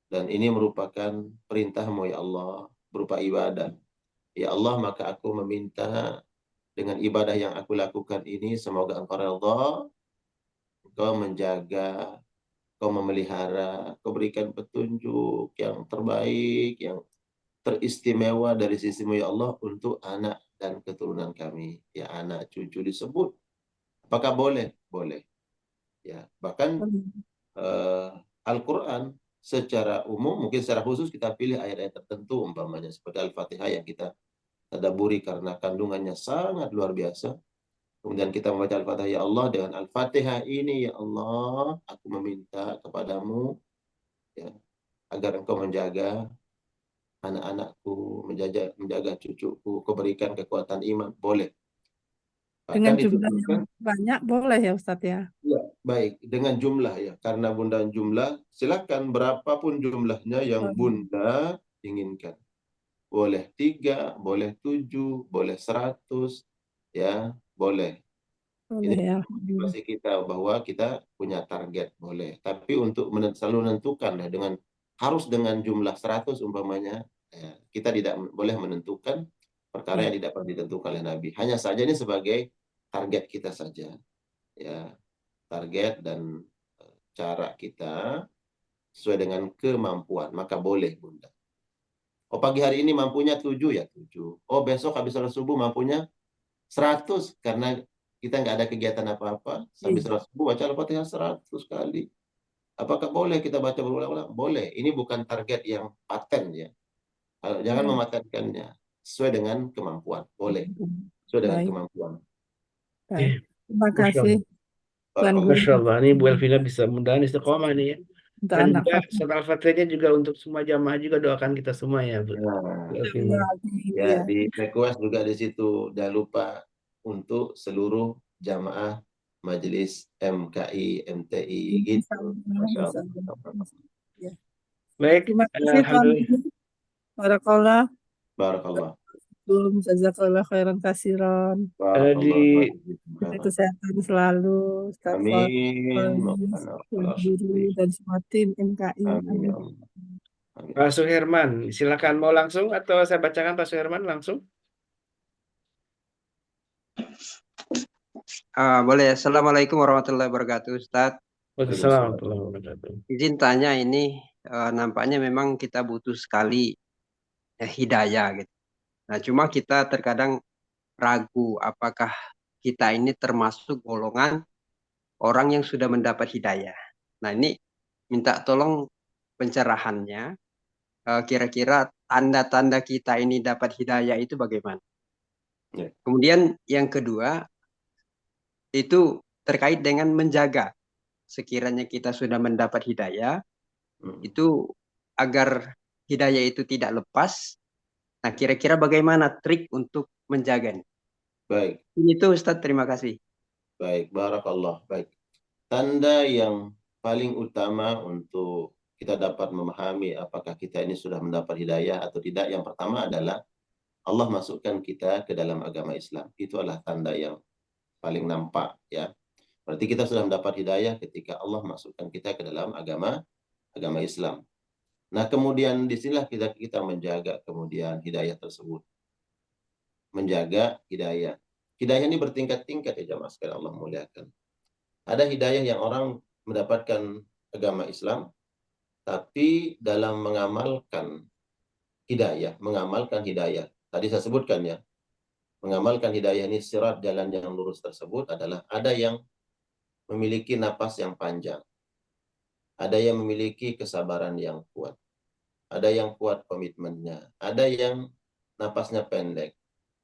Dan ini merupakan perintah-Mu, ya Allah, berupa ibadah. Ya Allah, maka aku meminta dengan ibadah yang aku lakukan ini, semoga Engkau redha, Engkau menjaga, Engkau memelihara, Engkau berikan petunjuk yang terbaik, yang teristimewa dari sisimu, ya Allah, untuk anak dan keturunan kami. Ya, anak, cucu disebut. Apakah boleh? Boleh. Ya, bahkan Al-Quran secara umum, mungkin secara khusus kita pilih ayat-ayat tertentu, umpamanya seperti Al-Fatihah yang kita tadaburi karena kandungannya sangat luar biasa. Kemudian kita membaca Al-Fatihah, ya Allah, dengan Al-Fatihah ini, ya Allah, aku meminta kepadamu ya, agar engkau menjaga anak-anakku, menjaga cucuku, kau berikan kekuatan iman. Boleh. Dengan Bahkan jumlah yang dituturkan, banyak boleh ya Ustadz ya. ya, baik, dengan jumlah ya. Karena Bunda jumlah, silakan berapapun jumlahnya yang Bunda inginkan. Boleh 3, boleh 7, boleh 100, ya, boleh. Boleh Ini ya. motivasi kita bahwa kita punya target, boleh. Tapi untuk selalu menentukan ya, harus dengan jumlah 100 umpamanya, ya, kita tidak boleh menentukan perkara yang tidak pernah ditentukan oleh Nabi. Hanya saja ini sebagai target kita saja. Ya, target dan cara kita sesuai dengan kemampuan, maka boleh Bunda. Oh, pagi hari ini mampunya 7 ya 7. Oh, besok habis sholat subuh mampunya 100 karena kita nggak ada kegiatan apa-apa. Habis sholat subuh baca Al-Fatihah 100 kali. Apakah boleh kita baca berulang-ulang? Boleh. Ini bukan target yang paten ya. Jangan mematenkannya. Sesuai dengan kemampuan. Boleh. Sesuai dengan Baik, kemampuan. baik. Terima Masya kasih Tuan Barakallah. Guru Masya Allah, ini Bu Elvina bisa mudahan istiqomah nih ya. untuk Dan anak juga Fatih. surat Al-Fatihahnya juga untuk semua jamaah juga doakan kita semua ya Bu Nah, Elvina. ya, Ya. di request juga di situ. Jangan lupa untuk seluruh jamaah Majelis MKI, MTI gitu. Masya Allah. Ya. Baik, Terima kasih Tuan Alhamdulillah. Guru. Barakallah. Barakallah. Jazakallah khairan kasiron. Di Barakallah. Kita kesehatan selalu. Ustaz Amin. Tuan Guru dan semua tim MKI. Amin ya Amin. Allah. Amin. Pak Suherman, silakan mau langsung atau saya bacakan Pak Suherman langsung? Boleh. Assalamualaikum warahmatullahi wabarakatuh, Ustadz. Wassalamualaikum warahmatullahi wabarakatuh. Izin tanya ini, nampaknya memang kita butuh sekali hidayah gitu. Nah, cuma kita terkadang ragu apakah kita ini termasuk golongan orang yang sudah mendapat hidayah. Nah, ini minta tolong pencerahannya. Kira-kira tanda-tanda kita ini dapat hidayah itu bagaimana? Ya. Kemudian yang kedua, itu terkait dengan menjaga. Sekiranya kita sudah mendapat hidayah, itu agar hidayah itu tidak lepas. Nah, kira-kira bagaimana trik untuk menjaganya? Baik. Itu Ustadz, terima kasih. Baik, barakallah. Baik. Tanda yang paling utama untuk kita dapat memahami apakah kita ini sudah mendapat hidayah atau tidak, yang pertama adalah Allah masukkan kita ke dalam agama Islam. Itu adalah tanda yang paling nampak ya. Berarti kita sudah mendapat hidayah ketika Allah masukkan kita ke dalam agama Islam. Nah, kemudian disinilah kita menjaga kemudian hidayah tersebut. Menjaga hidayah. Hidayah ini bertingkat-tingkat ya jamaah sekalian Allah muliakan. Ada hidayah yang orang mendapatkan agama Islam, tapi dalam mengamalkan hidayah. Tadi saya sebutkan ya, mengamalkan hidayah ini sirat jalan yang lurus tersebut adalah ada yang memiliki napas yang panjang. Ada yang memiliki kesabaran yang kuat. Ada yang kuat komitmennya. Ada yang napasnya pendek.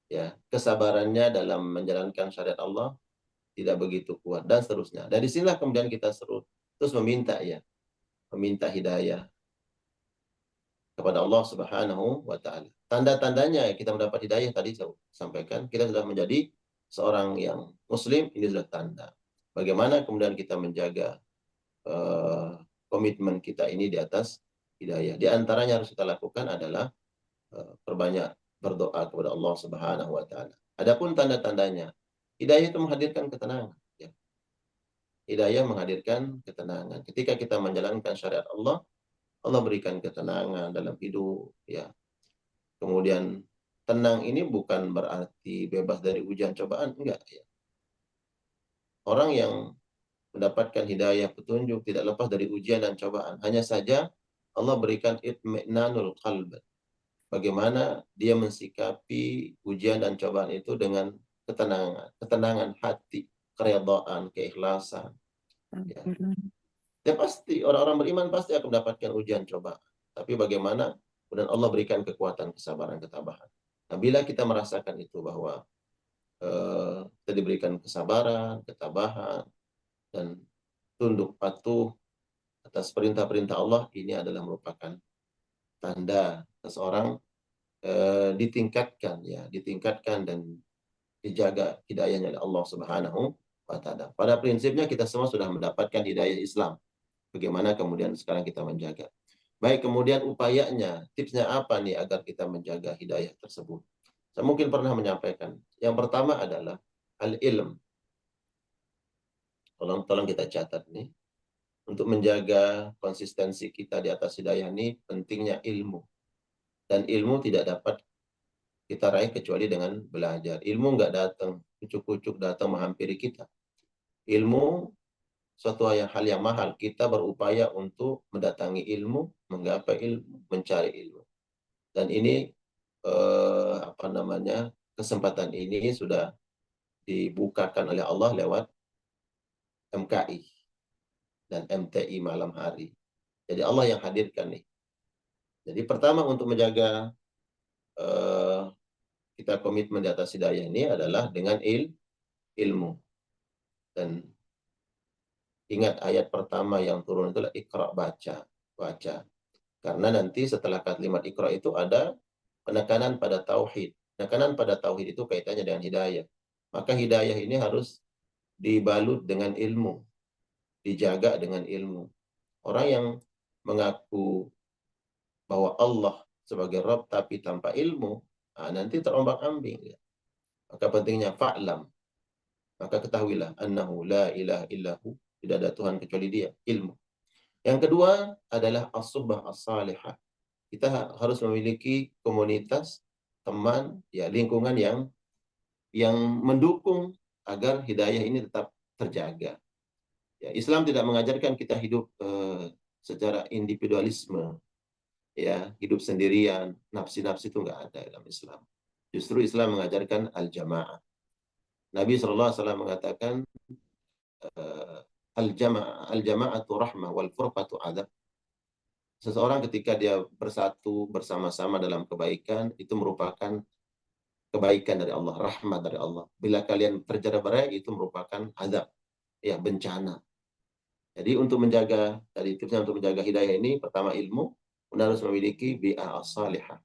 Ya, kesabarannya dalam menjalankan syariat Allah tidak begitu kuat dan seterusnya. Dari sinilah kemudian kita terus meminta hidayah kepada Allah Subhanahu wa taala. Tanda-tandanya kita mendapat hidayah tadi saya sampaikan, kita sudah menjadi seorang yang muslim, ini sudah tanda. Bagaimana kemudian kita menjaga komitmen kita ini di atas hidayah. Di antaranya harus kita lakukan adalah perbanyak berdoa kepada Allah Subhanahu wa taala. Adapun tanda-tandanya, hidayah itu menghadirkan ketenangan, ya. Hidayah menghadirkan ketenangan. Ketika kita menjalankan syariat Allah, Allah berikan ketenangan dalam hidup, ya. Kemudian tenang ini bukan berarti bebas dari ujian cobaan, enggak, ya. Orang yang mendapatkan hidayah petunjuk tidak lepas dari ujian dan cobaan. Hanya saja Allah berikan itmi'nanul qalb. Bagaimana dia mensikapi ujian dan cobaan itu dengan ketenangan hati, keredaan, keikhlasan. Ya. Ya pasti orang-orang beriman pasti akan mendapatkan ujian cobaan. Tapi bagaimana kemudian Allah berikan kekuatan, kesabaran, ketabahan. Nah, bila kita merasakan itu bahwa kita kita diberikan kesabaran, ketabahan, dan tunduk patuh atas perintah-perintah Allah, ini adalah merupakan tanda seseorang ditingkatkan dan dijaga hidayahnya oleh Allah Subhanahu wa Ta'ala. Pada prinsipnya kita semua sudah mendapatkan hidayah Islam. Bagaimana kemudian sekarang kita menjaga. Baik, kemudian upayanya, tipsnya apa nih agar kita menjaga hidayah tersebut? Saya mungkin pernah menyampaikan. Yang pertama adalah al-ilm. Tolong kita catat nih. Untuk menjaga konsistensi kita di atas hidayah ini, pentingnya ilmu. Dan ilmu tidak dapat kita raih kecuali dengan belajar. Ilmu nggak datang, kucuk-kucuk datang menghampiri kita. Ilmu suatu hal yang mahal. Kita berupaya untuk mendatangi ilmu, menggapai ilmu, mencari ilmu. Dan ini kesempatan ini sudah dibukakan oleh Allah lewat MKI dan MTI malam hari. Jadi Allah yang hadirkan nih. Jadi pertama untuk menjaga kita komitmen di atas hidayah ini adalah dengan ilmu. Dan ingat ayat pertama yang turun itulah Iqra, baca. Karena nanti setelah kalimat Iqra itu ada penekanan pada tauhid. Penekanan pada tauhid itu kaitannya dengan hidayah. Maka hidayah ini harus dibalut dengan ilmu, dijaga dengan ilmu. Orang yang mengaku bahwa Allah sebagai Rabb tapi tanpa ilmu, nanti terombang-ambing. Ya. Maka pentingnya fa'lam. Maka ketahuilah annahu la ilaha illahu, tidak ada Tuhan kecuali Dia, ilmu. Yang kedua adalah as-suhbah as-salihah. Kita harus memiliki komunitas, teman, ya lingkungan yang mendukung agar hidayah ini tetap terjaga. Ya, Islam tidak mengajarkan kita hidup secara individualisme, ya hidup sendirian, nafsi-nafsi itu nggak ada dalam Islam. Justru Islam mengajarkan al-jamaah. Nabi SAW mengatakan al-jama'atu rahmah wal furqatu adab. Seseorang ketika dia bersatu bersama-sama dalam kebaikan, itu merupakan kebaikan dari Allah, rahmat dari Allah. Bila kalian tercerai-berai, itu merupakan azab, ya bencana. Jadi untuk menjaga, tadi tipsnya untuk menjaga hidayah ini, pertama ilmu, Anda harus memiliki bi'ah as-salihah,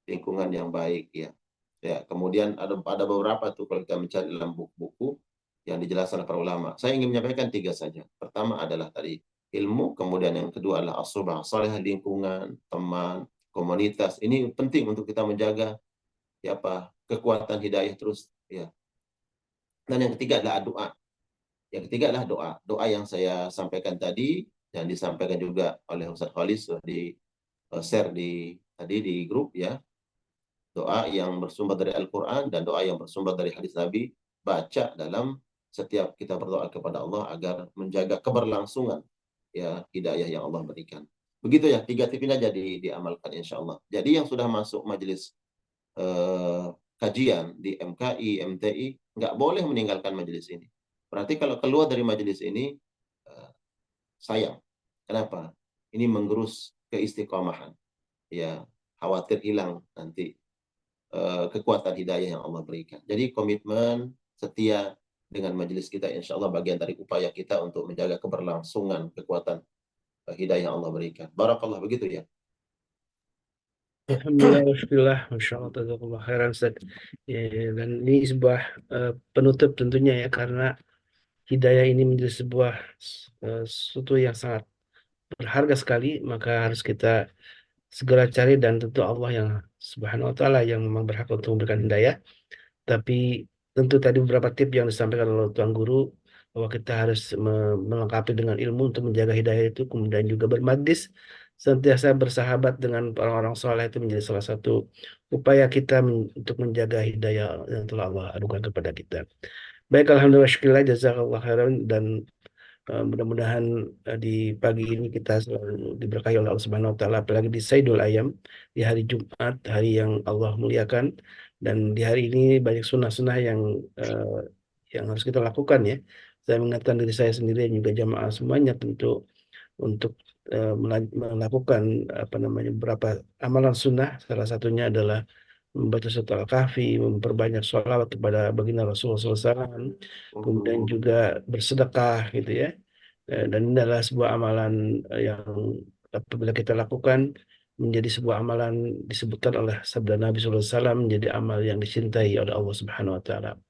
lingkungan yang baik, ya. Ya, kemudian ada beberapa tuh kalau kita mencari dalam buku-buku yang dijelaskan oleh para ulama. Saya ingin menyampaikan 3 saja. Pertama adalah tadi ilmu, kemudian yang kedua adalah as-suhbah as-salihah, lingkungan, teman, komunitas. Ini penting untuk kita menjaga kekuatan hidayah terus, ya. Dan yang ketiga adalah doa. Yang ketiga adalah doa. Doa yang saya sampaikan tadi yang disampaikan juga oleh Ustaz Khalis sudah di share tadi di grup, ya. Doa yang bersumber dari Al-Quran dan doa yang bersumber dari hadis Nabi, baca dalam setiap kita berdoa kepada Allah agar menjaga keberlangsungan, ya, hidayah yang Allah berikan. Begitu ya, 3 tip ini aja diamalkan insya Allah. Jadi yang sudah masuk majelis kajian di MKI, MTI, nggak boleh meninggalkan majelis ini. Berarti kalau keluar dari majelis ini, sayang. Kenapa? Ini menggerus keistiqomahan. Ya, khawatir hilang nanti kekuatan hidayah yang Allah berikan. Jadi komitmen setia dengan majelis kita, insya Allah bagian dari upaya kita untuk menjaga keberlangsungan kekuatan hidayah yang Allah berikan. Barakallah, begitu ya. Alhamdulillah, Masya Allah, jazakallah khairan, Ustaz. Ya, dan ini sebuah penutup tentunya ya, karena hidayah ini menjadi sebuah sesuatu yang sangat berharga sekali, maka harus kita segera cari, dan tentu Allah yang Subhanahu wa Ta'ala yang memang berhak untuk memberikan hidayah. Tapi tentu tadi beberapa tips yang disampaikan oleh Tuan Guru, bahwa kita harus melengkapi dengan ilmu untuk menjaga hidayah itu, kemudian juga bermajlis, senantiasa bersahabat dengan orang-orang soleh, itu menjadi salah satu upaya kita untuk menjaga hidayah yang telah Allah anugerahkan kepada kita. Baik, alhamdulillah, syukurillah, jazakallah khairan, dan mudah-mudahan di pagi ini kita selalu diberkahi oleh Allah Subhanahu wa Ta'ala, apalagi di Saidul Ayam, di hari Jumat, hari yang Allah muliakan, dan di hari ini banyak sunnah-sunnah yang harus kita lakukan, ya. Saya mengingatkan diri saya sendiri dan juga jamaah semuanya tentu untuk melakukan beberapa amalan sunnah. Salah satunya adalah membaca surat Al-Kahfi, memperbanyak sholawat kepada baginda Rasulullah SAW, kemudian juga bersedekah gitu ya. Dan ini adalah sebuah amalan yang apabila kita lakukan menjadi sebuah amalan disebutkan oleh sabda Nabi SAW menjadi amal yang dicintai oleh Allah Subhanahu Wa Taala.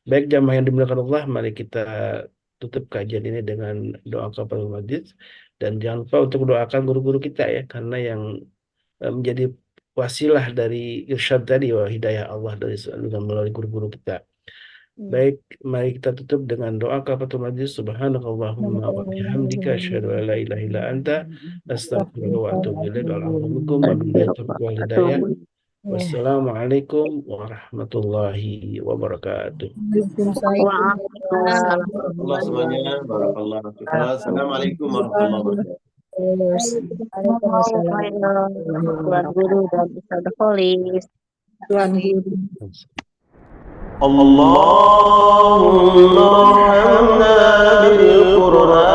Baik jamaah yang dimuliakan Allah, mari kita tutup kajian ini dengan doa kafaratul majlis, dan jangan lupa untuk doakan guru-guru kita ya, karena yang menjadi wasilah dari irsyad tadi, wa hidayah Allah dengan melalui guru-guru kita. Baik, mari kita tutup dengan doa kafaratul majlis. Subhanakallahumma wa bihamdika asyhadu an la ilaha illa anta astaghfiruka wa atubu ilaik. Alhamdulillah wabillahi taufiq wal hidayah. Wassalamualaikum warahmatullahi wabarakatuh. Waalaikumsalam. Allah semuanya. Barakallahu fiik. Assalamualaikum warahmatullahi wabarakatuh. Tuan Guru dan Ustaz Kholis. Tuan Guru. Allahumma arhamna bil Qur'an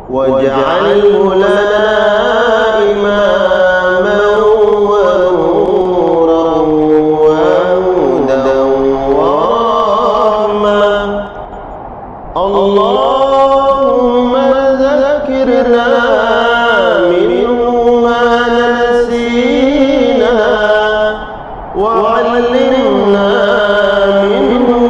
waj'alhu lana imaman wa nuran wa hudan wa rahmah. Allahumma zakkirna minhu ma nasina وعلمنا منه